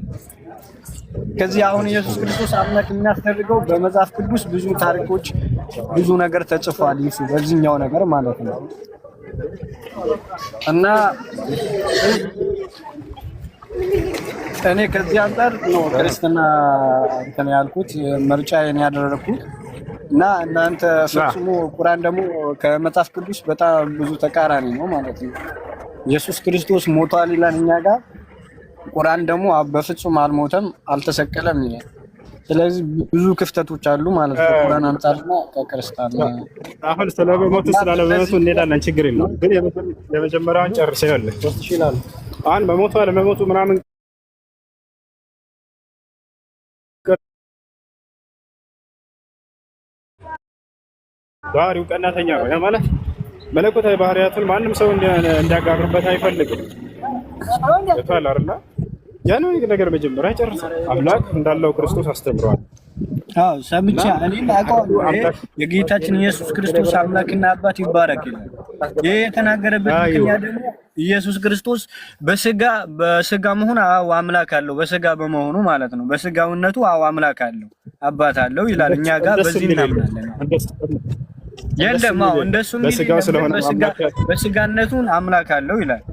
ከዚህ አሁን ኢየሱስ ክርስቶስ አምላክ የሚያስደርገው በመጽሐፍ ቅዱስ ብዙ ታሪኮች ብዙ ነገር ተጽፏል። ይሱ በዚህኛው ነገር ማለት ነው እና እኔ ከዚህ አንፃር ነው ክርስትና እንትን ያልኩት ምርጫዬን ያደረኩት እና እናንተ ፈጽሞ ቁርአን ደግሞ ከመጽሐፍ ቅዱስ በጣም ብዙ ተቃራኒ ነው ማለት ነው። ኢየሱስ ክርስቶስ ሞቷል ይላል እኛ ጋር፣ ቁርአን ደግሞ በፍጹም አልሞተም አልተሰቀለም ይላል። ስለዚህ ብዙ ክፍተቶች አሉ ማለት ነው ቁርአን አንፃርና ከክርስቲያና። አሁን ስለመሞቱ ስላለመሞቱ እንሄዳለን፣ ችግር የለም። ግን የመጀመሪያውን ጨርሰው ያለ ይችላል። አሁን መሞቱ አለመሞቱ ምናምን ባህሪው ቀናተኛ ነው። ያ ማለት መለኮታዊ ባህሪያቱን ማንም ሰው እንዲያጋርበት አይፈልግም። ይታላል አይደል? ያን ነገር መጀመሪያ ጨርሰን አምላክ እንዳለው ክርስቶስ አስተምሯል። አዎ ሰምቻ እኔም አውቀዋለሁ። የጌታችን ኢየሱስ ክርስቶስ አምላክና አባት ይባረክ ይላል። ይሄ የተናገረበት ምክንያት ደግሞ ኢየሱስ ክርስቶስ በስጋ መሆን አዎ አምላክ አለው፣ በስጋ በመሆኑ ማለት ነው። በስጋውነቱ አዎ አምላክ አለው፣ አባት አለው ይላል። እኛ ጋር በዚህ እናምናለን። የለም አዎ እንደሱ በስጋነቱን አምላክ አለው ይላል።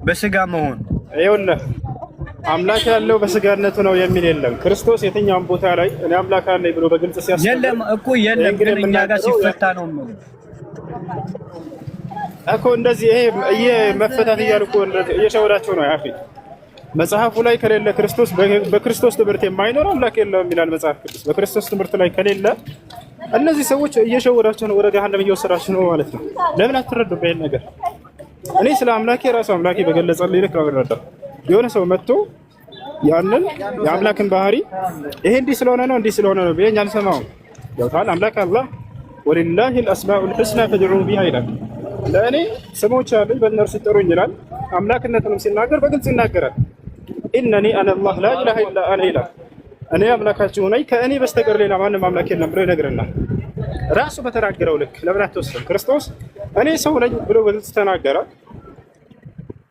በስጋ መሆን ይኸውልህ አምላክ ያለው በስጋነቱ ነው የሚል የለም። ክርስቶስ የትኛውም ቦታ ላይ እኔ አምላክ አለኝ ብሎ በግልጽ ሲያስተምር የለም እኮ የለም። ግን እኛ ጋር ሲፈታ ነው እኮ እንደዚህ ይሄ መፈታት እያሉ እኮ እየሸወዳቸው ነው። ያፊ መጽሐፉ ላይ ከሌለ ክርስቶስ በክርስቶስ ትምህርት የማይኖር አምላክ የለም ይላል መጽሐፍ ቅዱስ። በክርስቶስ ትምህርት ላይ ከሌለ እነዚህ ሰዎች እየሸወዳቸው ነው፣ ወደ ገሃነም እየወሰዳቸው ነው ማለት ነው። ለምን አትረዱም ይሄን ነገር? እኔ ስለ አምላኬ ራሱ አምላኬ በገለጸልኝ ልክ ነው የምረዳው። የሆነ ሰው መጥቶ ያንን የአምላክን ባህሪ ይሄ እንዲህ ስለሆነ ነው እንዲህ ስለሆነ ነው ቢለኝ አልሰማውም። ያውታል አምላክ አላህ ወሊላሂ አልአስማኡል ሑስና ፈድዑ ቢሃ ይላል። ለእኔ ስሞች አሉኝ በእነርሱ ይጠሩኝ ይላል። አምላክነቱንም ሲናገር በግልጽ ይናገራል። ኢነኒ አነ አላህ ላ ኢላሃ ኢላ አነ ይላል። እኔ አምላካችሁ ነኝ ከእኔ በስተቀር ሌላ ማንም አምላክ የለም ብሎ ይነግረናል። ራሱ በተናገረው ልክ ለምን አትወስድም? ክርስቶስ እኔ ሰው ነኝ ብሎ በግልጽ ተናገረ።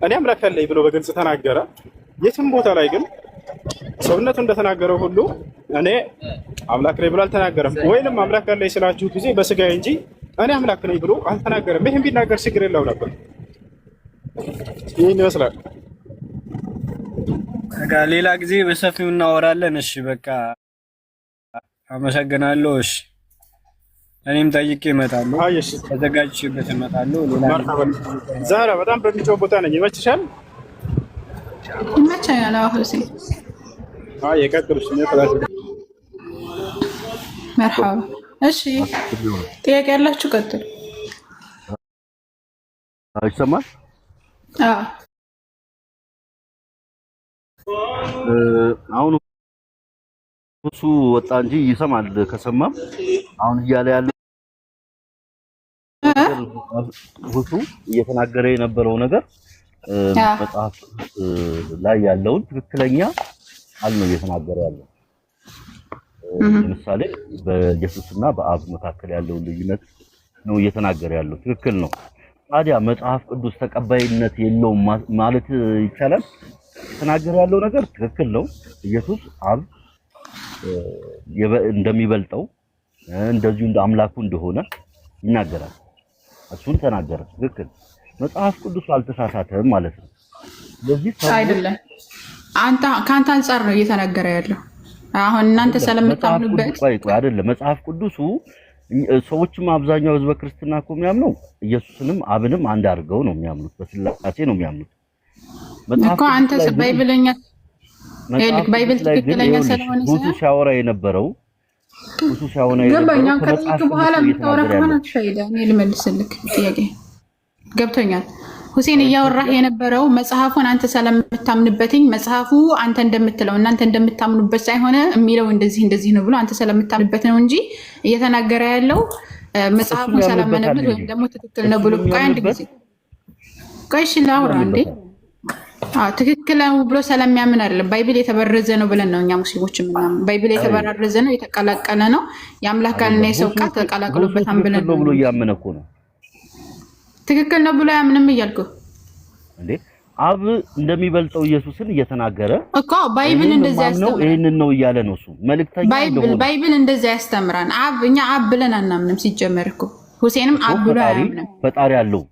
እኔ አምላክ አለኝ ብሎ በግልጽ ተናገረ። የትም ቦታ ላይ ግን ሰውነቱ እንደተናገረው ሁሉ እኔ አምላክ ነኝ ብሎ አልተናገረም። ወይንም አምላክ አለኝ ስላችሁ ጊዜ በስጋዬ እንጂ እኔ አምላክ ነኝ ብሎ አልተናገረም። ይህም ቢናገር ችግር የለው ነበር። ይህን ይመስላል። ሌላ ጊዜ በሰፊው እናወራለን። እሺ በቃ አመሰግናለሁ። እሺ እኔም ጠይቄ እመጣለሁ። አየሽ ተዘጋጅቼበት እመጣለሁ። ሌላ ዛራ በጣም በሚጮህ ቦታ ነኝ። ይመችሻል? ይመቸኛል። አዎ ሁሴን የቀጥሉሽ ነው። መርሐባ። እሺ ጥያቄ ያላችሁ ቀጥሉ። አይሰማል? አሁን እሱ ወጣ እንጂ ይሰማል። ከሰማም አሁን እያለ ያለው እሱ እየተናገረ የነበረው ነገር መጽሐፍ ላይ ያለውን ትክክለኛ ቃል ነው እየተናገረ ያለው። ለምሳሌ በኢየሱስና በአብ መካከል ያለውን ልዩነት ነው እየተናገረ ያለው። ትክክል ነው። ታዲያ መጽሐፍ ቅዱስ ተቀባይነት የለውም ማለት ይቻላል? ተናገረ ያለው ነገር ትክክል ነው። ኢየሱስ አብ እንደሚበልጠው እንደዚሁ እንደ አምላኩ እንደሆነ ይናገራል። እሱን ተናገረ። ትክክል። መጽሐፍ ቅዱስ አልተሳሳተም ማለት ነው። ስለዚህ አይደለም። ከአንተ አንጻር ነው እየተናገረ ያለው። አሁን እናንተ ስለምታምኑበት አይደለም። መጽሐፍ ቅዱሱ ሰዎችም አብዛኛው ህዝበ ክርስትና እኮ የሚያምነው ኢየሱስንም አብንም አንድ አድርገው ነው የሚያምኑት። በስላሴ ነው የሚያምኑት። እኮ አንተ ባይብለኛ ባይብል ትክክለኛ ስለሆነ ብዙ ሲያወራ የነበረው ገባኝ። ከጥቂቱ በኋላ የምታወራ ከሆነ ትሻይዳ እኔ ልመልስልክ ጥያቄ ገብቶኛል። ሁሴን እያወራህ የነበረው መጽሐፉን አንተ ስለምታምንበትኝ መጽሐፉ አንተ እንደምትለው እናንተ እንደምታምኑበት ሳይሆን የሚለው እንደዚህ ነው ብሎ አንተ ስለምታምንበት ነው እንጂ እየተናገረ ያለው መጽሐፉን ስለማነበት ወይም ደግሞ ትክክል ነው ብሎ ቆይ አንድ ጊዜ ቆይ እሺ ላውራ እንዴ። ትክክል ነው ብሎ ስለሚያምን አይደለም። ባይብል የተበረዘ ነው ብለን ነው እኛ ሙስሊሞች የምናምን። ባይብል የተበረዘ ነው፣ የተቀላቀለ ነው፣ የአምላክ ቃልና የሰው ቃል ተቀላቅሎበታል ብለን ነው ብሎ እያመነ እኮ ነው። ትክክል ነው ብሎ ያምንም እያልኩ እንዴ። አብ እንደሚበልጠው ኢየሱስን እየተናገረ እኮ ባይብል እንደዛ ያስተምራል። ይሄንን ነው እያለ ነው እሱ መልእክተኛ እንደሆነ ባይብል እንደዛ ያስተምራል። እኛ አብ ብለን አናምንም ሲጀመር እኮ ሁሴንም አብ ብሎ አያምንም። ፈጣሪ አለው።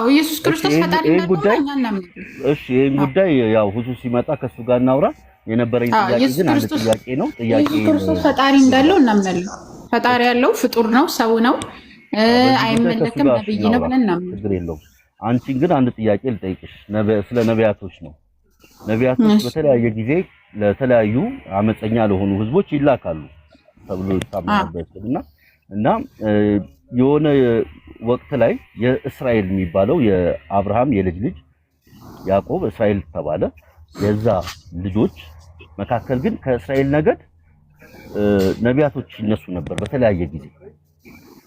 ኢየሱስ ክርስቶስ ፈጣሪ እንደሆነ እኛ እናምናለን። እሺ ይሄን ጉዳይ ያው ሁሱ ሲመጣ ከሱ ጋር እናውራ። የነበረኝ ጥያቄ ግን አንድ ጥያቄ ነው። ኢየሱስ ክርስቶስ ፈጣሪ እንዳለው እናምናለን። ፈጣሪ ያለው ፍጡር ነው፣ ሰው ነው፣ አይመለክም፣ ነብይ ነው ብለን እናምናለን። ችግር የለውም። አንቺን ግን አንድ ጥያቄ ልጠይቅሽ። ስለ ነቢያቶች ነው። ነቢያቶች በተለያየ ጊዜ ለተለያዩ አመፀኛ ለሆኑ ህዝቦች ይላካሉ ተብሎ ይታመናል እና የሆነ ወቅት ላይ የእስራኤል የሚባለው የአብርሃም የልጅ ልጅ ያዕቆብ እስራኤል ተባለ። የዛ ልጆች መካከል ግን ከእስራኤል ነገድ ነቢያቶች ይነሱ ነበር በተለያየ ጊዜ።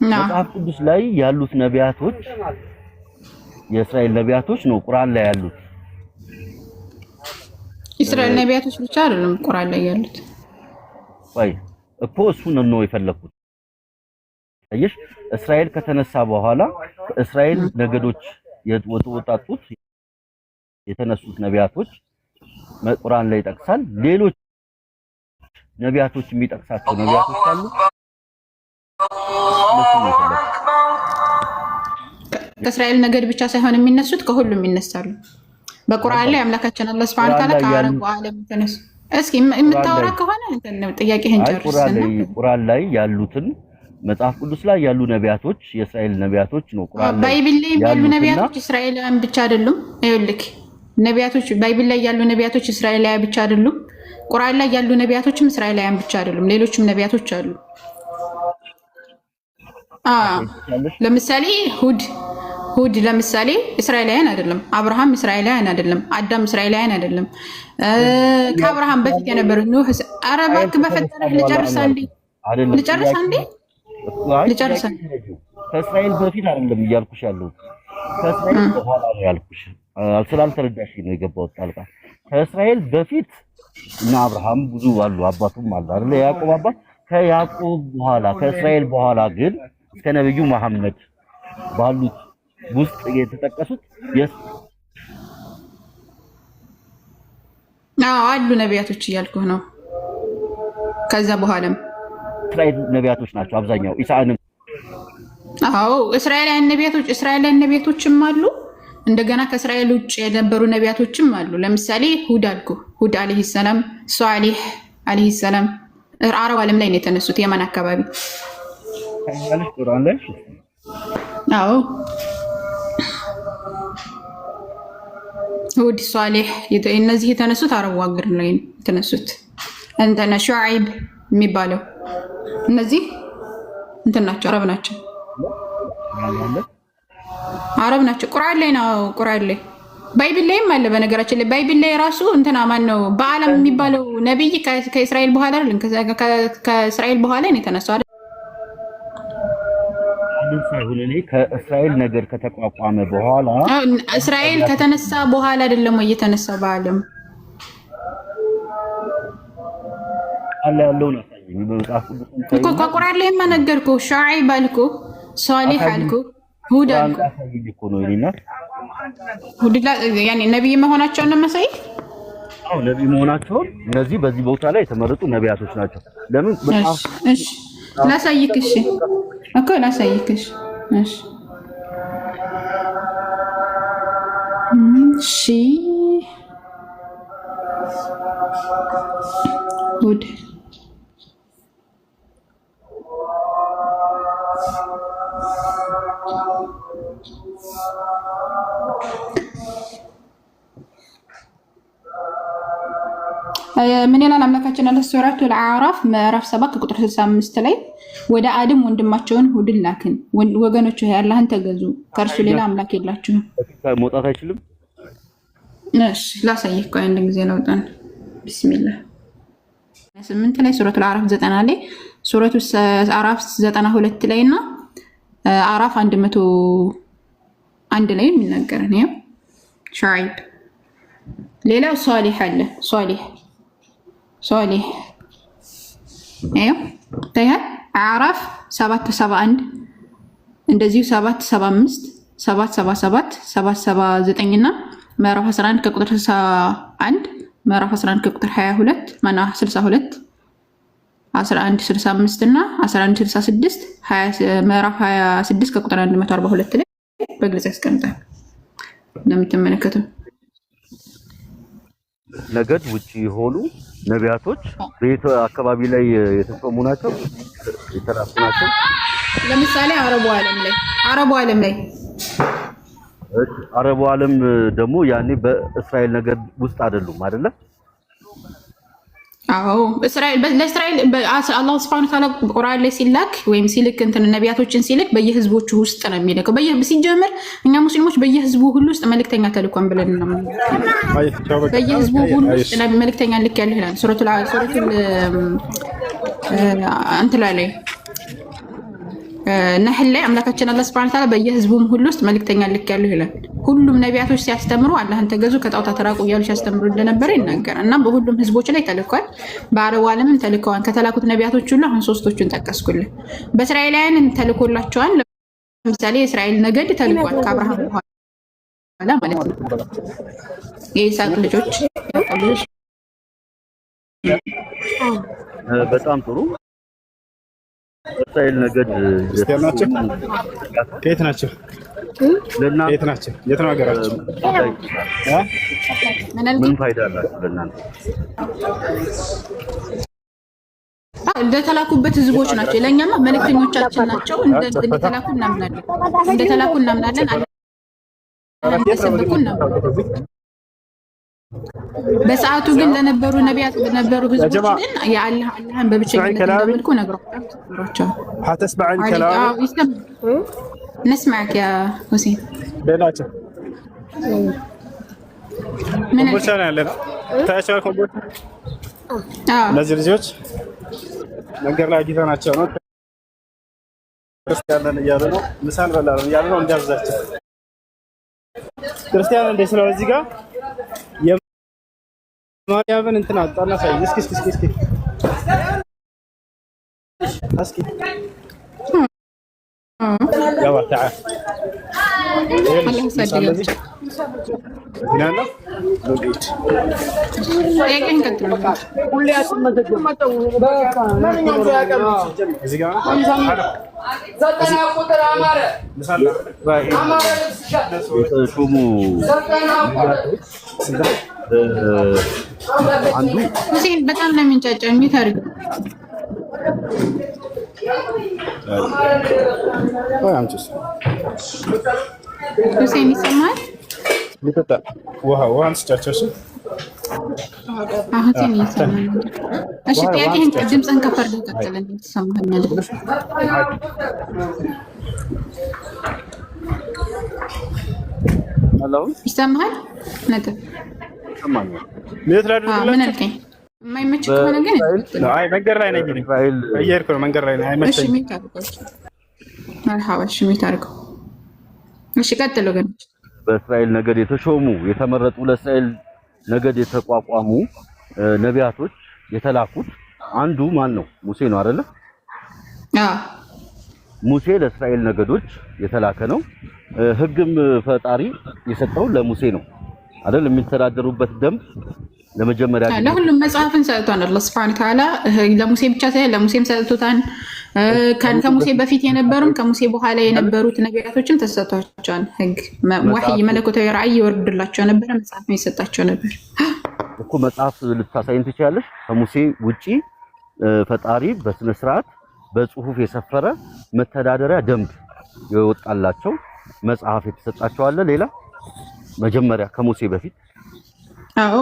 መጽሐፍ ቅዱስ ላይ ያሉት ነቢያቶች የእስራኤል ነቢያቶች ነው ቁርአን ላይ ያሉት። እስራኤል ነቢያቶች ብቻ አይደለም ቁርአን ላይ ያሉት። ወይ እኮ እሱን ነው የፈለኩት። አይሽ እስራኤል ከተነሳ በኋላ እስራኤል ነገዶች የተወጣጡት የተነሱት ነቢያቶች ቁርአን ላይ ይጠቅሳል። ሌሎች ነቢያቶች የሚጠቅሳቸው ነቢያቶች አሉ። ከእስራኤል ነገድ ብቻ ሳይሆን የሚነሱት ከሁሉም ይነሳሉ። በቁርአን ላይ አምላካችን አላህ ሱብሓነሁ ወተዓላ ከአረቡ ዓለም ተነሱ። እስኪ የምታወራ ከሆነ ጥያቄህን ጨርስና ቁርአን ላይ ያሉትን መጽሐፍ ቅዱስ ላይ ያሉ ነቢያቶች የእስራኤል ነቢያቶች ነው። ቁርአን ላይ ባይብል ላይ ያሉ ነቢያቶች እስራኤላውያን ብቻ አይደሉም። ይኸውልህ ነቢያቶች ባይብል ላይ ያሉ ነቢያቶች እስራኤላውያን ብቻ አይደሉም። ቁርአን ላይ ያሉ ነቢያቶችም እስራኤላውያን ብቻ አይደሉም። ሌሎችም ነቢያቶች አሉ። ለምሳሌ ሁድ ለምሳሌ እስራኤላውያን አይደለም። አብርሃም እስራኤላውያን አይደለም። አዳም እስራኤላውያን አይደለም። ከአብርሃም በፊት የነበረ ኑህ። ኧረ እባክህ በፈጠረህ ልጨርስ አንዴ። ከእስራኤል በፊት አይደለም እያልኩሽ ያለው ከእስራኤል በኋላ ነው ያልኩሽ። ስላልተረዳሽ ነው የገባሁት ጣልቃ። ከእስራኤል በፊት እና አብርሃም ብዙ አሉ፣ አባቱም አለ አይደል? ያዕቆብ አባት። ከያዕቆብ በኋላ ከእስራኤል በኋላ ግን እስከ ነብዩ መሐመድ ባሉት ውስጥ የተጠቀሱት አሉ ነቢያቶች እያልኩህ ነው። ከዛ በኋላም እስራኤል ነቢያቶች ናቸው አብዛኛው። ኢሳንም እስራኤላውያን ነቢያቶችም አሉ። እንደገና ከእስራኤል ውጭ የነበሩ ነቢያቶችም አሉ። ለምሳሌ ሁድ አለይሂ ሰላም፣ ሷሊህ አለይሂ ሰላም አረብ ዓለም ላይ ነው የተነሱት፣ የመን አካባቢ። ሁድ፣ ሷሊህ እነዚህ የተነሱት አረብ ሀገር ላይ ነው የተነሱት። እንተና ሹዓይብ የሚባለው እነዚህ እንትን ናቸው፣ አረብ ናቸው። ቁርአን ላይ ነው። ቁርአን ላይ ባይብል ላይም አለ። በነገራችን ላይ ባይብል ላይ ራሱ እንትና ማን ነው በአለም የሚባለው ነብይ ከእስራኤል በኋላ አይደል? ከእስራኤል በኋላ ነው የተነሳው አይደል? ከእስራኤል ነገር ከተቋቋመ በኋላ እስራኤል ከተነሳ በኋላ አይደለም ወይ የተነሳው? በአለም አለ ያለው ነው እኮ ከቁርአን ላይ ነገርኩህ። ሹዓይብ አልኩህ፣ ሷሊህ አልኩህ፣ ሁድ አልኩህ። ያኔ ነብይ መሆናቸውን ነው መሳይ። ነብይ መሆናቸውን እነዚህ በዚህ ቦታ ላይ የተመረጡ ነቢያቶች ናቸው። ለምን? እሺ ላሳይክሽ እኮ ላሳይክሽ። እሺ ሁድ ምን ይላል አምላካችን አለ ሱረቱል አዕራፍ ምዕራፍ 7 ቁጥር 65 ላይ ወደ አድም ወንድማቸውን ሁድን ላክን፣ ወገኖች ሆይ አላህን ተገዙ፣ ከእርሱ ሌላ አምላክ የላችሁም። መውጣት አይችልም። እሺ ላሳይህ ቆይ አንድ ጊዜ ለውጣን። ቢስሚላህ 8 ላይ ሱረቱል አዕራፍ 90 ላይ ሱረቱ አዕራፍ 92 ላይ እና አዕራፍ 101 ላይ የሚናገር ነው ሹዓይብ። ሌላው ሷሊህ አለ። ሷሊህ ታያል። አዕራፍ 771 እንደዚሁ 775 777 779 እና ምዕራፍ 11 ከቁጥር 61 ምዕራፍ 11 ከቁጥር 22 ማና 62 1165 እና 1166 ምዕራፍ 26 ከቁጥር 142 ላይ በግልጽ ያስቀምጣል። እንደምትመለከተው ነገድ ውጪ የሆኑ ነቢያቶች በየት አካባቢ ላይ የተሾሙ ናቸው? የተራሱ ናቸው። ለምሳሌ አረቡ ዓለም ላይ ደግሞ ያኔ በእስራኤል ነገድ ውስጥ አይደሉም አይደለ? አዎ ለእስራኤል አላህ ሱብሓነሁ ወተዓላ ቁርአን ላይ ሲላክ ወይም ሲልክ እንትን ነቢያቶችን ሲልክ በየህዝቦቹ ውስጥ ነው የሚልከው። ሲጀምር እኛ ሙስሊሞች በየህዝቡ ሁሉ ውስጥ መልእክተኛ ተልኳን ብለን ነው በየህዝቡ ሁሉ ውስጥ መልእክተኛ ልክ ያለ ይላል ሱረቱል እንትን ላይ ነህል ላይ አምላካችን አላህ ሱብሓነሁ ወተዓላ በየህዝቡም ሁሉ ውስጥ መልእክተኛ ልክ ያለው ይላል። ሁሉም ነቢያቶች ሲያስተምሩ አላህን ተገዙ ከጣዖታት ተራቁ እያሉ ሲያስተምሩ እንደነበረ ይናገራል እና በሁሉም ህዝቦች ላይ ተልኳል። በአረቡ ዓለምም ተልከዋል። ከተላኩት ነቢያቶች ሁሉ አሁን ሶስቶቹን ጠቀስኩልህ። በእስራኤላውያን ተልኮላቸዋል። ለምሳሌ የእስራኤል ነገድ ተልኳል ከአብርሃም በኋላ ማለት ነው። የይስሐቅ ልጆች በጣም ጥሩ። እስራኤል ነገድ ናቸው። ከየት ናቸው? ከየት ናቸው? የት ነው ሀገራቸው? ምን ፋይዳ አላቸው ለእናንተ? እንደተላኩበት ህዝቦች ናቸው። ለእኛማ መልእክተኞቻችን ናቸው። እንደተላኩ እናምናለን። እንደተላኩ እናምናለን። እንደሰበኩ እናምናለን። በሰዓቱ ግን ለነበሩ ነቢያት ለነበሩ ህዝቦች ግን የአላህን በብቸኝነት እንደምልኩ ነግሯቸው هتسمعين كلامي؟ نسمعك يا حسين. بيناتهم من كمبوشا ያለና ታያቸው ኮምቦቻ እነዚህ ልጆች መንገድ ላይ አግኝተናቸው ነው ክርስቲያንን እያሉ ነው ምሳን በላለን እያሉ ነው እንዲያዛቸው ክርስቲያን እንደ ስለው እዚህ ጋር የማርያምን እንትን አጣና ሳይ እስኪ يلا تعال الله يسعدك. هنا نوجد ياكين كنترول كلياتهم እዚህ ጋር የተሾሙ አንዱ ሁሴን በጣም ነው የሚንጫጫው የሚታርግ ሁሴን ይሰማል ሊጠጣ ውሃ አንስቻቸው እሺ ሁሴን ይሰማል እሺ ጥያቄህን ድምፅህን ከፍ አድርገህ ቀጥል ትሰማኛለህ ይሰማሃል ነጥብ ምን አልከኝ የማይመች ከሆነ ግን አይ መንገድ ላይ ነኝ እየሄድኩ ነው መንገድ ላይ ነኝ አይመቸኝም መርሐባ እሺ ሚታርገው እሺ ቀጥሎ ግን በእስራኤል ነገድ የተሾሙ የተመረጡ ለእስራኤል ነገድ የተቋቋሙ ነቢያቶች የተላኩት አንዱ ማን ነው? ሙሴ ነው አይደለ? ሙሴ ለእስራኤል ነገዶች የተላከ ነው። ህግም ፈጣሪ የሰጠው ለሙሴ ነው አይደል? የሚተዳደሩበት ደንብ ለመጀመሪያ ለሁሉም መጽሐፍን ሰጥቷል አላህ Subhanahu Wa Ta'ala ለሙሴ ብቻ ሳይሆን ለሙሴም ሰጥቶታል ከሙሴ በፊት የነበሩም ከሙሴ በኋላ የነበሩት ነቢያቶችም ተሰጥቷቸዋል ህግ ወህይ መለኮታዊ ራእይ ይወርድላቸው ነበር መጽሐፍ ይሰጣቸው ነበር እኮ መጽሐፍ ልታሳይን ትችላለሽ ከሙሴ ውጪ ፈጣሪ በስነ ስርዓት በጽሁፍ የሰፈረ መተዳደሪያ ደንብ ይወጣላቸው መጽሐፍ የተሰጣቸው አለ ሌላ መጀመሪያ ከሙሴ በፊት አዎ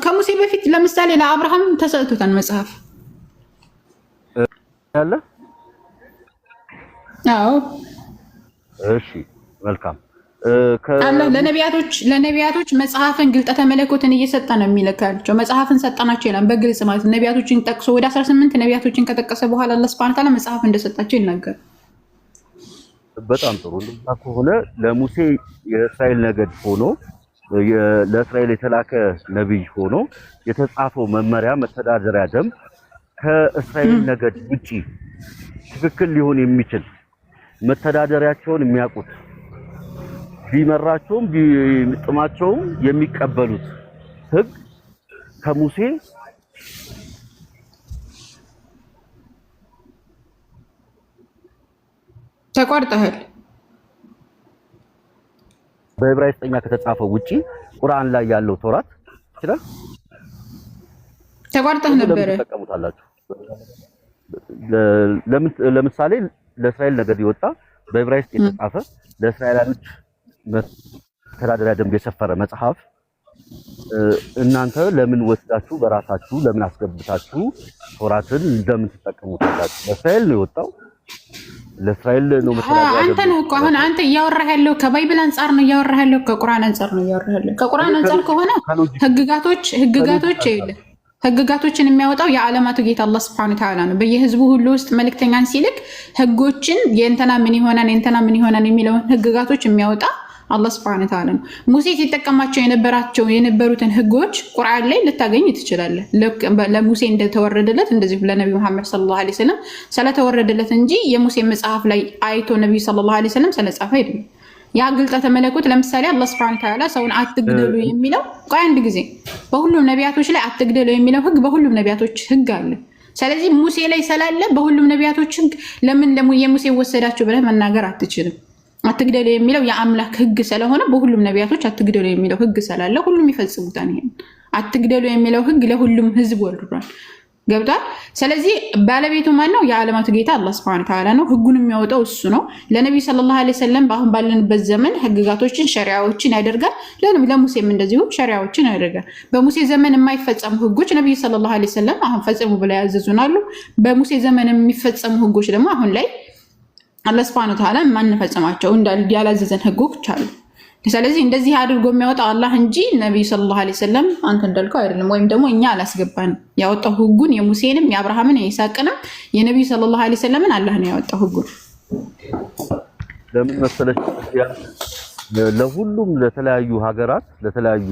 ከሙሴ በፊት ለምሳሌ ለአብርሃም ተሰጥቶታል መጽሐፍ ያለ አዎ እሺ መልካም አላህ ለነቢያቶች መጽሐፍን ግልጠተ መለኮትን እየሰጠ ነው የሚልካቸው መጽሐፍን ሰጣናቸው ይላል በግልጽ ማለት ነቢያቶችን ጠቅሶ ወደ 18 ነቢያቶችን ከጠቀሰ በኋላ አላህ Subhanahu Wa Ta'ala መጽሐፍ እንደሰጣቸው ይናገራል በጣም ጥሩ እንደዛ ከሆነ ለሙሴ የእስራኤል ነገድ ሆኖ ለእስራኤል የተላከ ነብይ ሆኖ የተጻፈው መመሪያ መተዳደሪያ ደንብ ከእስራኤል ነገድ ውጪ ትክክል ሊሆን የሚችል መተዳደሪያቸውን የሚያውቁት ቢመራቸውም ቢጥማቸውም የሚቀበሉት ህግ ከሙሴ ተቋርጠሃል በዕብራይስጥኛ ከተጻፈው ውጪ ቁርአን ላይ ያለው ተውራት ይችላል ተቋርጠህ ነበር ተቀምጣላችሁ ለምሳሌ ለእስራኤል ነገድ ይወጣ በዕብራይስጥ የተጻፈ ለእስራኤላውያን መተዳደሪያ ደንብ የሰፈረ መጽሐፍ እናንተ ለምን ወስዳችሁ በራሳችሁ ለምን አስገብታችሁ ተውራትን ለምን ተጠቀሙታላችሁ ለእስራኤል ነው የወጣው ለእስራኤል ነው መተዳደሪያ አንተ ነው እኮ አሁን አንተ እያወራህ ያለው ከባይብል አንፃር ነው እያወራህ ያለው ከቁርአን አንፃር ነው እያወራህ ያለው ከቁርአን አንፃር ከሆነ ህግጋቶችን የሚያወጣው የዓለማቱ ጌታ አላህ Subhanahu Wa Ta'ala ነው በየህዝቡ ሁሉ ውስጥ መልእክተኛን ሲልክ ህጎችን የእንተና ምን ይሆናል የሚለውን ህግጋቶች የሚያወጣ አላህ Subhanahu Wa Ta'ala ነው ሙሴ ሲጠቀማቸው የነበሩትን ህጎች ቁርአን ላይ ልታገኝ ትችላለህ ለሙሴ እንደተወረደለት እንደዚህ ለነብዩ መሐመድ ሰለላሁ ዐለይሂ ወሰለም ስለተወረደለት እንጂ የሙሴ መጽሐፍ ላይ አይቶ ነብዩ ሰለላሁ ዐለይሂ ወሰለም ስለጻፈ አይደለም ያ ግልጠተ መለኮት ለምሳሌ አላህ Subhanahu Wa Ta'ala ሰውን አትግደሉ የሚለው አንድ ጊዜ በሁሉም ነቢያቶች ላይ አትግደሉ የሚለው ህግ በሁሉም ነቢያቶች ህግ አለ ስለዚህ ሙሴ ላይ ስላለ በሁሉም ነቢያቶች ህግ ለምን የሙሴ ወሰዳቸው ብለህ መናገር አትችልም አትግደሉ የሚለው የአምላክ ህግ ስለሆነ በሁሉም ነቢያቶች አትግደሉ የሚለው ህግ ስላለ ሁሉም ይፈጽሙታል ይሄን አትግደሉ የሚለው ህግ ለሁሉም ህዝብ ወርዷል ገብቷል። ስለዚህ ባለቤቱ ማን ነው? የዓለማቱ ጌታ አላህ ሱብሓነሁ ወተዓላ ነው። ህጉን የሚያወጣው እሱ ነው። ለነብዩ ሰለላሁ ዐለይሂ ወሰለም በአሁን ባለንበት ዘመን ህግጋቶችን ሸሪዓዎችን ያደርጋል። ለሙሴም እንደዚሁ ሸሪዓዎችን ያደርጋል። በሙሴ ዘመን የማይፈጸሙ ህጎች ነብዩ ሰለላሁ ዐለይሂ ወሰለም አሁን ፈጽሙ ብለው ያዘዙናሉ። በሙሴ ዘመን የሚፈጸሙ ህጎች ደግሞ አሁን ላይ አላህ ሱብሓነሁ ወተዓላ ማንፈጽማቸው ያላዘዘን ህጎች አሉ። ስለዚህ እንደዚህ አድርጎ የሚያወጣው አላህ እንጂ ነብዩ ሰለላሁ ዐለይሂ ወሰለም አንተ እንዳልከው አይደለም። ወይም ደግሞ እኛ አላስገባንም። ያወጣው ህጉን የሙሴንም የአብርሃምን የይስሐቅንም የነብዩ ሰለላሁ ዐለይሂ ወሰለምን አላህ ነው ያወጣው ህጉን። ለምን መሰለሽ ለሁሉም ለተለያዩ ሀገራት ለተለያዩ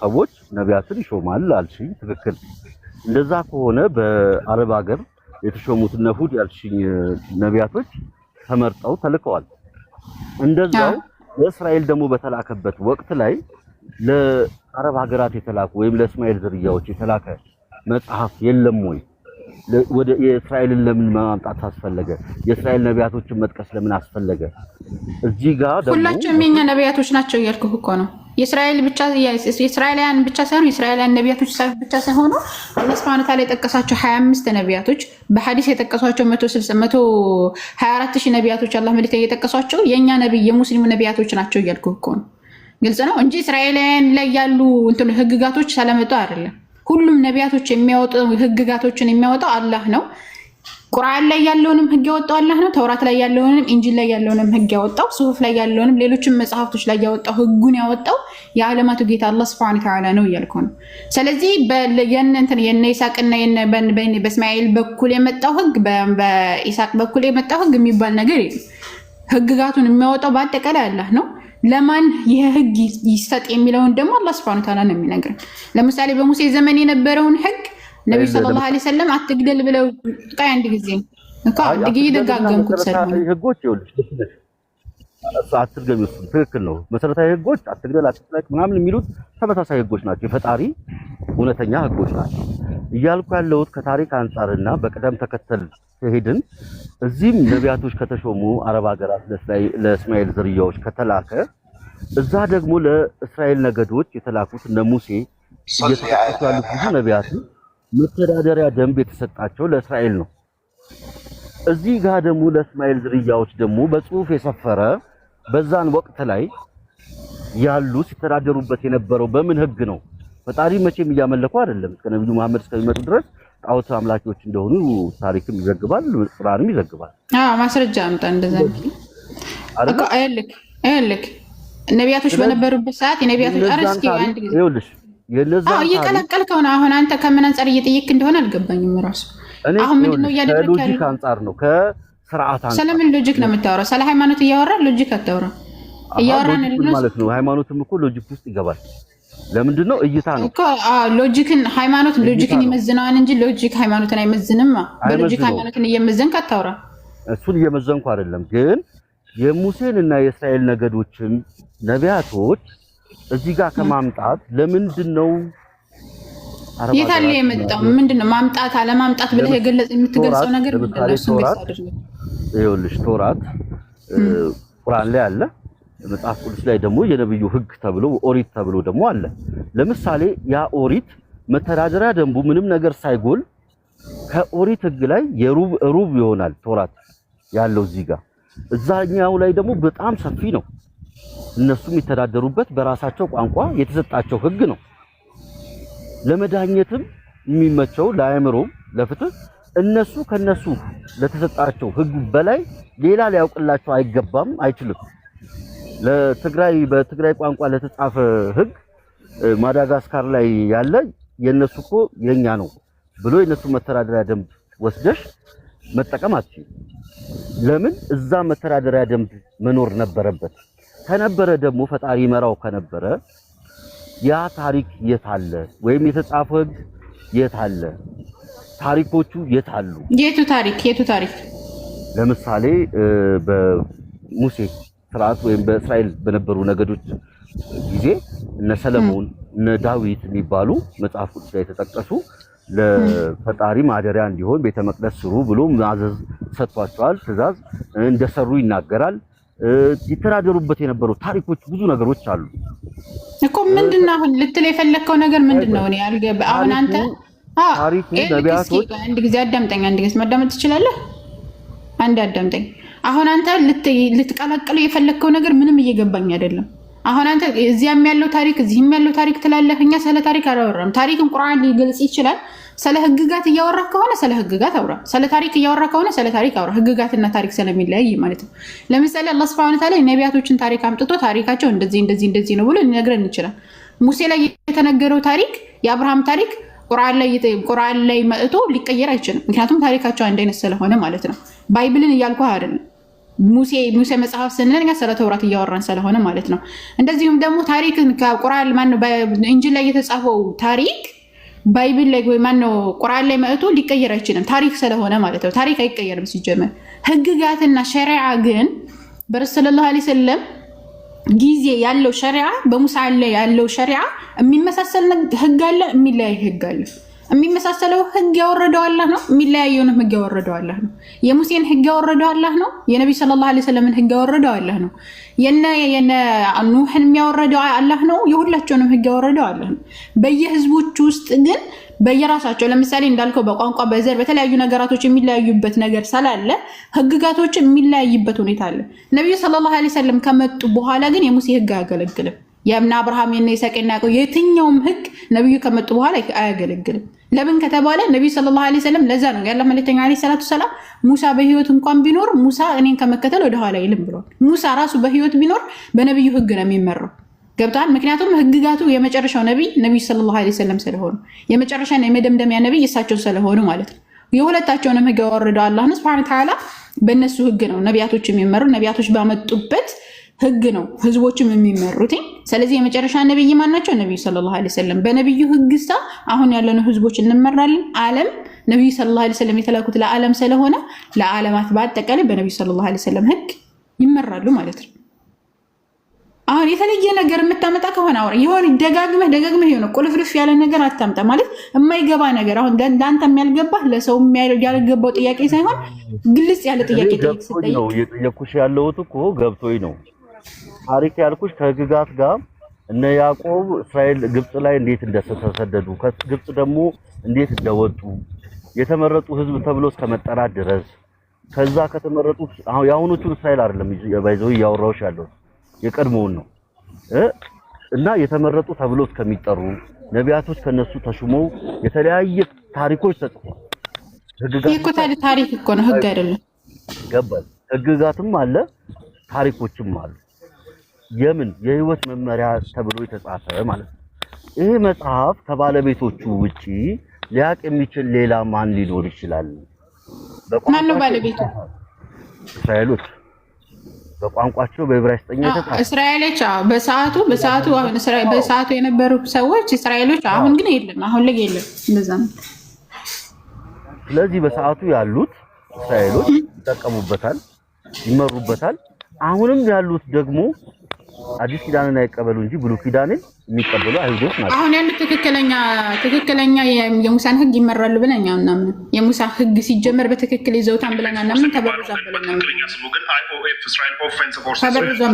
ሰዎች ነቢያትን ይሾማል አልሽኝ። ትክክል። እንደዛ ከሆነ በአረብ ሀገር የተሾሙት ነሁድ ያልሽኝ ነቢያቶች ተመርጠው ተልከዋል። እንደዛው ለእስራኤል ደግሞ በተላከበት ወቅት ላይ ለአረብ ሀገራት የተላኩ ወይም ለእስማኤል ዝርያዎች የተላከ መጽሐፍ የለም ወይ? ወደ የእስራኤልን ለምን ማምጣት አስፈለገ? የእስራኤል ነቢያቶችን መጥቀስ ለምን አስፈለገ? እዚህ ጋር ደግሞ ሁላችንም የኛ ነቢያቶች ናቸው እያልኩህ እኮ ነው። የእስራኤላውያን ብቻ ሳይሆኑ የእስራኤላውያን ነቢያቶች ብቻ ሳይሆኑ አላህ ሱብሓነሁ ወተዓላ የጠቀሳቸው 25 ነቢያቶች በሐዲስ የጠቀሷቸው 124,000 ነቢያቶች አላህ መልእክተኛ የጠቀሷቸው የኛ ነብይ የሙስሊሙ ነቢያቶች ናቸው እያልኩህ እኮ ነው። ግልጽ ነው እንጂ እስራኤላውያን ላይ ያሉ ህግጋቶች ሳለመጡ አይደለም። ሁሉም ነቢያቶች የሚያወጣው ህግጋቶችን የሚያወጣው አላህ ነው። ቁርአን ላይ ያለውንም ህግ ያወጣው አላህ ነው። ተውራት ላይ ያለውንም ኢንጂል ላይ ያለውንም ህግ ያወጣው፣ ሱሁፍ ላይ ያለውንም ሌሎችም መጽሐፍቶች ላይ ያወጣው ህጉን ያወጣው የዓለማቱ ጌታ አላህ ሱብሓነሁ ወተዓላ ነው እያልኩ ነው። ስለዚህ የነ ይስሐቅና በእስማኤል በኩል የመጣው ህግ በኢስሐቅ በኩል የመጣው ህግ የሚባል ነገር የለም። ህግጋቱን የሚያወጣው በአጠቃላይ አላህ ነው። ለማን ይሄ ህግ ይሰጥ የሚለውን ደግሞ አላህ ሱብሓነሁ ወተዓላ ነው የሚነግረን። ለምሳሌ በሙሴ ዘመን የነበረውን ህግ ነብዩ ሰለላሁ ዐለይሂ ወሰለም አትግደል ብለው አንድ ጊዜ እየደጋገምኩት ሰለሞን ህጎች ይኸውልሽ አትግደል ትክክል ነው። መሰረታዊ ህጎች አትግደል አትጥላቅ ምናምን የሚሉት ተመሳሳይ ህጎች ናቸው። የፈጣሪ እውነተኛ ህጎች ናቸው። እያልኩ ያለሁት ከታሪክ አንጻርና በቅደም ተከተል ሄድን። እዚህም ነቢያቶች ከተሾሙ አረብ ሀገራት ለእስማኤል ዝርያዎች ከተላከ እዛ ደግሞ ለእስራኤል ነገዶች የተላኩት እነ ሙሴ እየተጠቀሱ ያሉት ብዙ ነቢያት መተዳደሪያ ደንብ የተሰጣቸው ለእስራኤል ነው። እዚህ ጋር ደግሞ ለእስማኤል ዝርያዎች ደግሞ በጽሁፍ የሰፈረ በዛን ወቅት ላይ ያሉ ሲተዳደሩበት የነበረው በምን ህግ ነው? ፈጣሪ መቼም እያመለኩ አይደለም። እስከ ነብዩ መሐመድ እስከሚመጡ ድረስ ጣዖት አምላኪዎች እንደሆኑ ታሪክም ይዘግባል፣ ቁርአንም ይዘግባል። ማስረጃ አምጣ። እንደዛ እኮ አይልክ ነቢያቶች በነበሩበት ሰዓት የነቢያቶች አርስኪ አንድ ጊዜ ይኸውልሽ እየቀላቀልከው ነው። አሁን አንተ ከምን አንጻር እየጠየቅክ እንደሆነ አልገባኝም ራሱ። አሁን ምንድነው እያደረግክ ያለው? ከሎጂክ አንጻር ነው፣ ከስርዓት አንጻር። ስለምን ሎጂክ ነው የምታወራው? ስለ ሃይማኖት እያወራ ሎጂክ አታወራ። እያወራን ማለት ነው። ሃይማኖትም እኮ ሎጂክ ውስጥ ይገባል። ለምንድን ነው? እይታ ነው እኮ ሎጂክን ሃይማኖት ሎጂክን ይመዝነዋል እንጂ ሎጂክ ሃይማኖትን አይመዝንም። በሎጂክ ሃይማኖትን እየመዘንክ አታወራ። እሱን እየመዘንኩ አይደለም፣ ግን የሙሴን እና የእስራኤል ነገዶችን ነቢያቶች እዚህ ጋር ከማምጣት ለምንድን ነው የታለ የመጣው? ምንድነው ማምጣት አለማምጣት ብለህ የምትገልጸው ነገር ምንድነው? እሱ ይኸውልሽ ቶራት ቁርአን ላይ አለ፣ መጽሐፍ ቅዱስ ላይ ደግሞ የነብዩ ህግ ተብሎ ኦሪት ተብሎ ደግሞ አለ። ለምሳሌ ያ ኦሪት መተዳደሪያ ደንቡ ምንም ነገር ሳይጎል ከኦሪት ህግ ላይ የሩብ ይሆናል ቶራት ያለው እዚህ ጋር። እዛኛው ላይ ደግሞ በጣም ሰፊ ነው። እነሱ የሚተዳደሩበት በራሳቸው ቋንቋ የተሰጣቸው ህግ ነው። ለመዳኘትም የሚመቸው ለአእምሮም ለፍትህ እነሱ ከነሱ ለተሰጣቸው ህግ በላይ ሌላ ሊያውቅላቸው አይገባም፣ አይችልም። በትግራይ ቋንቋ ለተጻፈ ህግ ማዳጋስካር ላይ ያለ የነሱ እኮ የኛ ነው ብሎ የነሱ መተዳደሪያ ደንብ ወስደሽ መጠቀም አትችይም። ለምን? እዛ መተዳደሪያ ደንብ መኖር ነበረበት። ከነበረ ደግሞ ፈጣሪ መራው ከነበረ ያ ታሪክ የት አለ? ወይም የተጻፈው ህግ የት አለ? ታሪኮቹ የት አሉ? የቱ ታሪክ? ለምሳሌ በሙሴ ስርዓት ወይም በእስራኤል በነበሩ ነገዶች ጊዜ እነ ሰለሞን እነ ዳዊት የሚባሉ መጽሐፍ ቅዱስ ላይ የተጠቀሱ ለፈጣሪ ማደሪያ እንዲሆን ቤተ መቅደስ ስሩ ብሎ ማዘዝ ሰጥቷቸዋል። ትእዛዝ እንደሰሩ ይናገራል። ይተዳደሩበት የነበሩ ታሪኮች ብዙ ነገሮች አሉ እኮ። ምንድነው አሁን ልትል የፈለከው ነገር ምንድነው? እኔ አሁን አንተ ታሪኩ ነቢያቶች አንድ ጊዜ አዳምጠኝ፣ አንድ ጊዜ ማዳመጥ ትችላለህ? አንድ አዳምጠኝ። አሁን አንተ ልትቀላቅለው የፈለግከው ነገር ምንም እየገባኝ አይደለም። አሁን አንተ እዚያም ያለው ታሪክ እዚህም ያለው ታሪክ ትላለህ። እኛ ስለ ታሪክ አላወራም። ታሪክን ቁርአን ሊገልጽ ይችላል። ስለ ህግጋት እያወራ ከሆነ ስለ ህግጋት አውራ፣ ስለ ታሪክ እያወራ ከሆነ ስለ ታሪክ አውራ። ህግጋትና ታሪክ ስለሚለያይ ማለት ነው። ለምሳሌ አላህ ሱብሓነሁ ወተዓላ የነቢያቶችን ታሪክ አምጥቶ ታሪካቸው እንደዚህ እንደዚህ እንደዚህ ነው ብሎ ሊነግረን ይችላል። ሙሴ ላይ የተነገረው ታሪክ የአብርሃም ታሪክ ቁርአን ላይ መጥቶ ሊቀየር አይችልም። ምክንያቱም ታሪካቸው አንድ አይነት ስለሆነ ማለት ነው። ባይብልን እያልኩ አይደለም። ሙሴ መጽሐፍ ስንል እኛ ስለ ተውራት እያወራን ስለሆነ ማለት ነው። እንደዚሁም ደግሞ ታሪክን ከቁርአን ማነው በእንጂል ላይ የተጻፈው ታሪክ ባይብል ላይ ወይ ማነው ቁርአን ላይ መጥቶ ሊቀየር አይችልም። ታሪክ ስለሆነ ማለት ነው። ታሪክ አይቀየርም ሲጀመር። ህግጋትና ሸሪዓ ግን በረሱል ሰለላሁ ዐለይሂ ወሰለም ጊዜ ያለው ሸሪዓ በሙሳ ላይ ያለው ሸሪዓ የሚመሳሰል ህግ አለ፣ የሚለያይ ህግ አለ። የሚመሳሰለው ህግ ያወረደው አላህ ነው። የሚለያየውንም ህግ ያወረደው አላህ ነው። የሙሴን ህግ ያወረደው አላህ ነው። የነብዩ ሰለላሁ ዐለይሂ ወሰለምን ህግ ያወረደው አላህ ነው። የነ ኑህን የሚያወረደው አላህ ነው። የሁላቸውንም ህግ ያወረደው አላህ ነው። በየህዝቦች ውስጥ ግን በየራሳቸው ለምሳሌ እንዳልከው በቋንቋ በዘር በተለያዩ ነገራቶች የሚለያዩበት ነገር ስላለ ህግጋቶች የሚለያይበት ሁኔታ አለ። ነብዩ ሰለላሁ ዐለይሂ ወሰለም ከመጡ በኋላ ግን የሙሴ ህግ አያገለግልም። የእብነ አብርሃም የነ ይስሐቅ ያዕቆብ የትኛውም ህግ ነብዩ ከመጡ በኋላ አያገለግልም። ለምን ከተባለ ነብዩ ሰለላሁ ዐለይሂ ወሰለም ለዛ ነው ያለ መልእክተኛ ዐለይሂ ሰላቱ ሰላም ሙሳ በህይወት እንኳን ቢኖር ሙሳ እኔን ከመከተል ወደ ኋላ አይልም ብሏል። ሙሳ ራሱ በህይወት ቢኖር በነብዩ ህግ ነው የሚመራው። ገብቷል? ምክንያቱም ህግጋቱ የመጨረሻው ነብዩ ሰለላሁ ዐለይሂ ወሰለም ስለሆኑ የመጨረሻና የመደምደሚያ ነብይ እሳቸው ስለሆኑ ማለት ነው። የሁለታቸውንም ህግ ያወረደው አላህ ሱብሓነሁ ወተዓላ በእነሱ ህግ ነው ነቢያቶች የሚመሩ። ነቢያቶች ባመጡበት ህግ ነው ህዝቦችም የሚመሩት። ስለዚህ የመጨረሻ ነብይ ማን ናቸው? ነብዩ ሰለላሁ ዐለይሂ ወሰለም። በነብዩ ህግሳ አሁን ያለነው ህዝቦች እንመራለን። ዓለም ነብዩ ሰለላሁ ዐለይሂ ወሰለም የተላኩት ለዓለም ስለሆነ ለዓለማት በአጠቃላይ በነብዩ ሰለላሁ ዐለይሂ ወሰለም ህግ ይመራሉ ማለት ነው። አሁን የተለየ ነገር የምታመጣ ከሆነ አውራ። ይሆን ደጋግመህ የሆነ ቁልፍልፍ ያለ ነገር አታምጣ። ማለት የማይገባ ነገር አሁን ለአንተ የሚያልገባህ ለሰው ያልገባው ጥያቄ ሳይሆን ግልጽ ያለ ጥያቄ ጠይቅ ነው የጠየኩሽ ያለሁት እኮ ገብቶኝ ነው። ታሪክ ያልኩሽ ከህግጋት ጋር እነ ያዕቆብ እስራኤል ግብጽ ላይ እንዴት እንደተሰደዱ ከግብጽ ደግሞ እንዴት እንደወጡ የተመረጡ ህዝብ ተብሎ እስከመጠራት ድረስ ከዛ ከተመረጡት አሁን የአሁኖቹን እስራኤል አይደለም ባይዘው ያወራውሽ ያለው የቀድሞውን ነው እና የተመረጡ ተብሎ እስከሚጠሩ ነቢያቶች ከነሱ ተሹመው የተለያየ ታሪኮች ተጽፏል። ህግጋት ታሪክ እኮ ነው፣ ህግ አይደለም። ገባል? ህግጋትም አለ ታሪኮችም አሉ። የምን የህይወት መመሪያ ተብሎ የተጻፈ ማለት ነው። ይሄ መጽሐፍ ከባለቤቶቹ ውጪ ሊያቅ የሚችል ሌላ ማን ሊኖር ይችላል? ማን ነው ባለቤቱ? እስራኤሎች በቋንቋቸው በዕብራይስጥኛ የተጻፈ እስራኤሎች በሰዓቱ አሁን በሰዓቱ የነበሩ ሰዎች እስራኤሎች፣ አሁን ግን የለም፣ አሁን ላይ የለም። እንደዛ ነው። ስለዚህ በሰዓቱ ያሉት እስራኤሎች ይጠቀሙበታል፣ ይመሩበታል። አሁንም ያሉት ደግሞ አዲስ ኪዳንን አይቀበሉ እንጂ ብሉይ ኪዳንን የሚቀበሉ አይሁዶች ናቸው። አሁን ያሉት ትክክለኛ የሙሳን ህግ ይመራሉ ብለን እኛ እናምን። የሙሳ ህግ ሲጀመር በትክክል ይዘውታን ብለን እናምን። ተበርዟን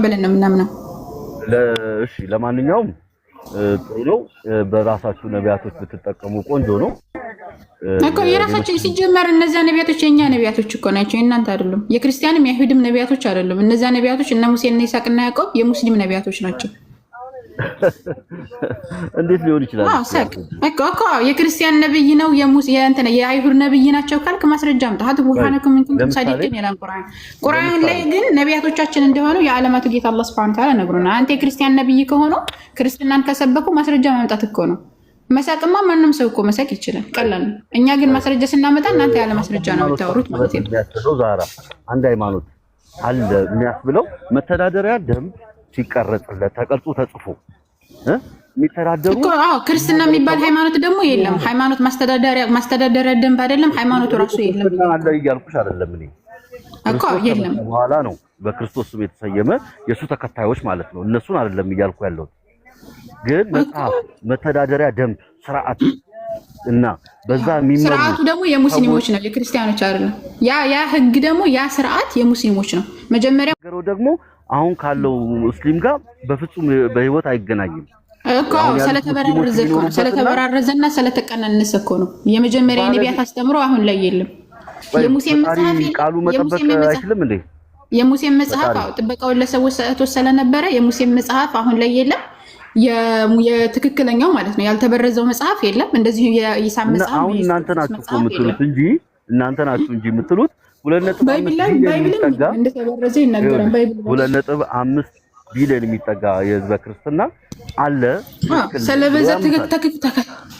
ብለን ነው የምናምነው። እሺ፣ ለማንኛውም ጥሩ ነው። በራሳችሁ ነቢያቶች ብትጠቀሙ ቆንጆ ነው እኮ። የራሳችን ሲጀመር እነዚያ ነቢያቶች የኛ ነቢያቶች እኮ ናቸው፣ የእናንተ አይደሉም። የክርስቲያንም የአይሁድም ነቢያቶች አይደሉም። እነዚያ ነቢያቶች እነ ሙሴ እና ይስሐቅና ያዕቆብ የሙስሊም ነቢያቶች ናቸው። እንዴት ሊሆን ይችላል? እኮ የክርስቲያን ነብይ ነው የአይሁድ ነብይ ናቸው ካልክ ማስረጃ አምጣ። ሀት ቡርሃነኩም እንትን ሳዲቅን ይላል ቁርአን ላይ ግን ነቢያቶቻችን እንደሆኑ የዓለማቱ ጌታ አላህ ሱብሓነሁ ወተዓላ ነግሮናል። አንተ የክርስቲያን ነብይ ከሆኑ ክርስትናን ከሰበኩ ማስረጃ ማምጣት እኮ ነው። መሳቅማ ማንም ሰው እኮ መሳቅ ይችላል፣ ቀላል ነው። እኛ ግን ማስረጃ ስናመጣ እናንተ ያለ ማስረጃ ነው የምታወሩት ማለት ነው። ዛራ አንድ ሃይማኖት አለ የሚያስብለው መተዳደሪያ ደንብ ሲቀረጽለት ተቀርጾ ተጽፎ የሚተዳደሩ ክርስትና የሚባል ሃይማኖት ደግሞ የለም። ሃይማኖት ማስተዳደሪያ ደንብ አይደለም፣ ሃይማኖቱ ራሱ የለም። አለ እያልኩሽ አይደለም እኔ እኮ የለም። በኋላ ነው በክርስቶስ ስም የተሰየመ የሱ ተከታዮች ማለት ነው። እነሱን አይደለም እያልኩ ያለው ግን መጽሐፍ፣ መተዳደሪያ ደንብ፣ ስርዓት እና በዛ የሚመሩ ስርዓቱ ደግሞ የሙስሊሞች ነው፣ የክርስቲያኖች አይደለም። ያ ህግ ደግሞ ያ ስርዓት የሙስሊሞች ነው። መጀመሪያ ደግሞ አሁን ካለው ሙስሊም ጋር በፍጹም በህይወት አይገናኝም እኮ ስለተበራረዘና ስለተቀናነሰ እኮ ነው የመጀመሪያ የነቢያት አስተምሮ አሁን ላይ የለም። የሙሴ መጽሐፍ ቃሉ መጠበቅ አይችልም እንዴ? የሙሴ መጽሐፍ ጥበቃውን ለሰዎች ሰጥቶ ስለነበረ የሙሴ መጽሐፍ አሁን ላይ የለም። የትክክለኛው ማለት ነው ያልተበረዘው መጽሐፍ የለም። እንደዚህ የኢሳ መጽሐፍ አሁን እናንተ ናችሁ እኮ የምትሉት እንጂ የምትሉት 2.5 እንደተበረዘ ይናገራል ባይብል 2.5 ቢሊዮን የሚጠጋ የህዝበ ክርስትና አለ። ስለበዛ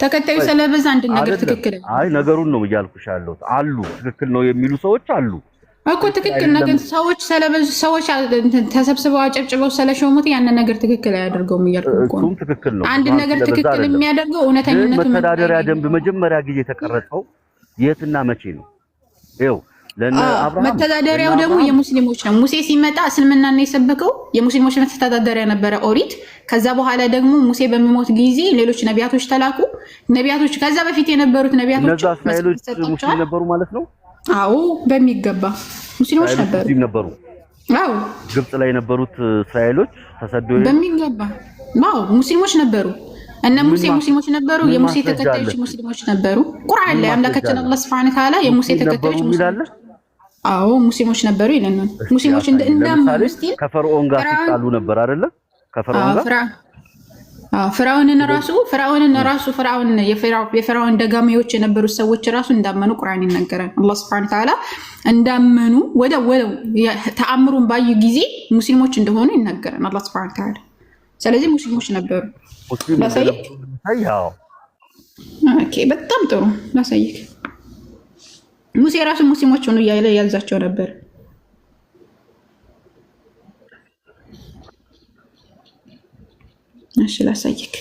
ተከታዩ ስለበዛ አንድ ነገር ትክክል አይ ነገሩን ነው እያልኩሽ ያለሁት። አሉ ትክክል ነው የሚሉ ሰዎች አሉ እኮ ትክክል ነገር ሰዎች ስለበዙ ሰዎች ተሰብስበው አጨብጭበው ስለሾሙት ያን ነገር ትክክል አያደርገውም እያልኩ እኮ ነው። ትክክል ነው። አንድ ነገር ትክክል የሚያደርገው እውነተኝነቱ መተዳደሪያ ደንብ መጀመሪያ ጊዜ የተቀረጸው የትና መቼ ነው? ይኸው መተዳደሪያው ደግሞ የሙስሊሞች ነው። ሙሴ ሲመጣ እስልምናን የሰበከው የሙስሊሞች መተዳደሪያ ነበረ ኦሪት። ከዛ በኋላ ደግሞ ሙሴ በሚሞት ጊዜ ሌሎች ነቢያቶች ተላኩ። ነቢያቶች ከዛ በፊት የነበሩት ነቢያቶች ሙስሊም ነበሩ ማለት ነው። አዎ በሚገባ ሙስሊሞች ነበሩ። አዎ ግብጽ ላይ የነበሩት እስራኤሎች ተሰደው በሚገባ አዎ ሙስሊሞች ነበሩ። እነ ሙሴ ሙስሊሞች ነበሩ። የሙሴ ተከታዮች ሙስሊሞች ነበሩ። ቁርአን ላይ አምላካችን አላህ Subhanahu Wa Ta'ala የሙሴ ተከታዮች ሙስሊሞች አዎ ሙስሊሞች ነበሩ ይለናል። ሙስሊሞች እንደማሉ ስቲል ከፈርዖን ጋር ሲጣሉ ነበር አይደለ? ከፈርዖን ጋር ፍራውንን ፍራውን የፍራውን ደጋሚዎች የነበሩ ሰዎች ራሱ እንዳመኑ ቁርአን ይናገራል። አላህ Subhanahu Wa Ta'ala እንዳመኑ ወደው ተአምሩን ባዩ ጊዜ ሙስሊሞች እንደሆኑ ይናገራል አላህ Subhanahu Wa Ta'ala። ስለዚህ ሙስሊሞች ነበሩ። ላሳይክ። ኦኬ በጣም ጥሩ ላሳይክ። ሙሴ ራሱ ሙስሊሞች ሆኖ ያዛቸው ነበር። እሺ ላሳይክ።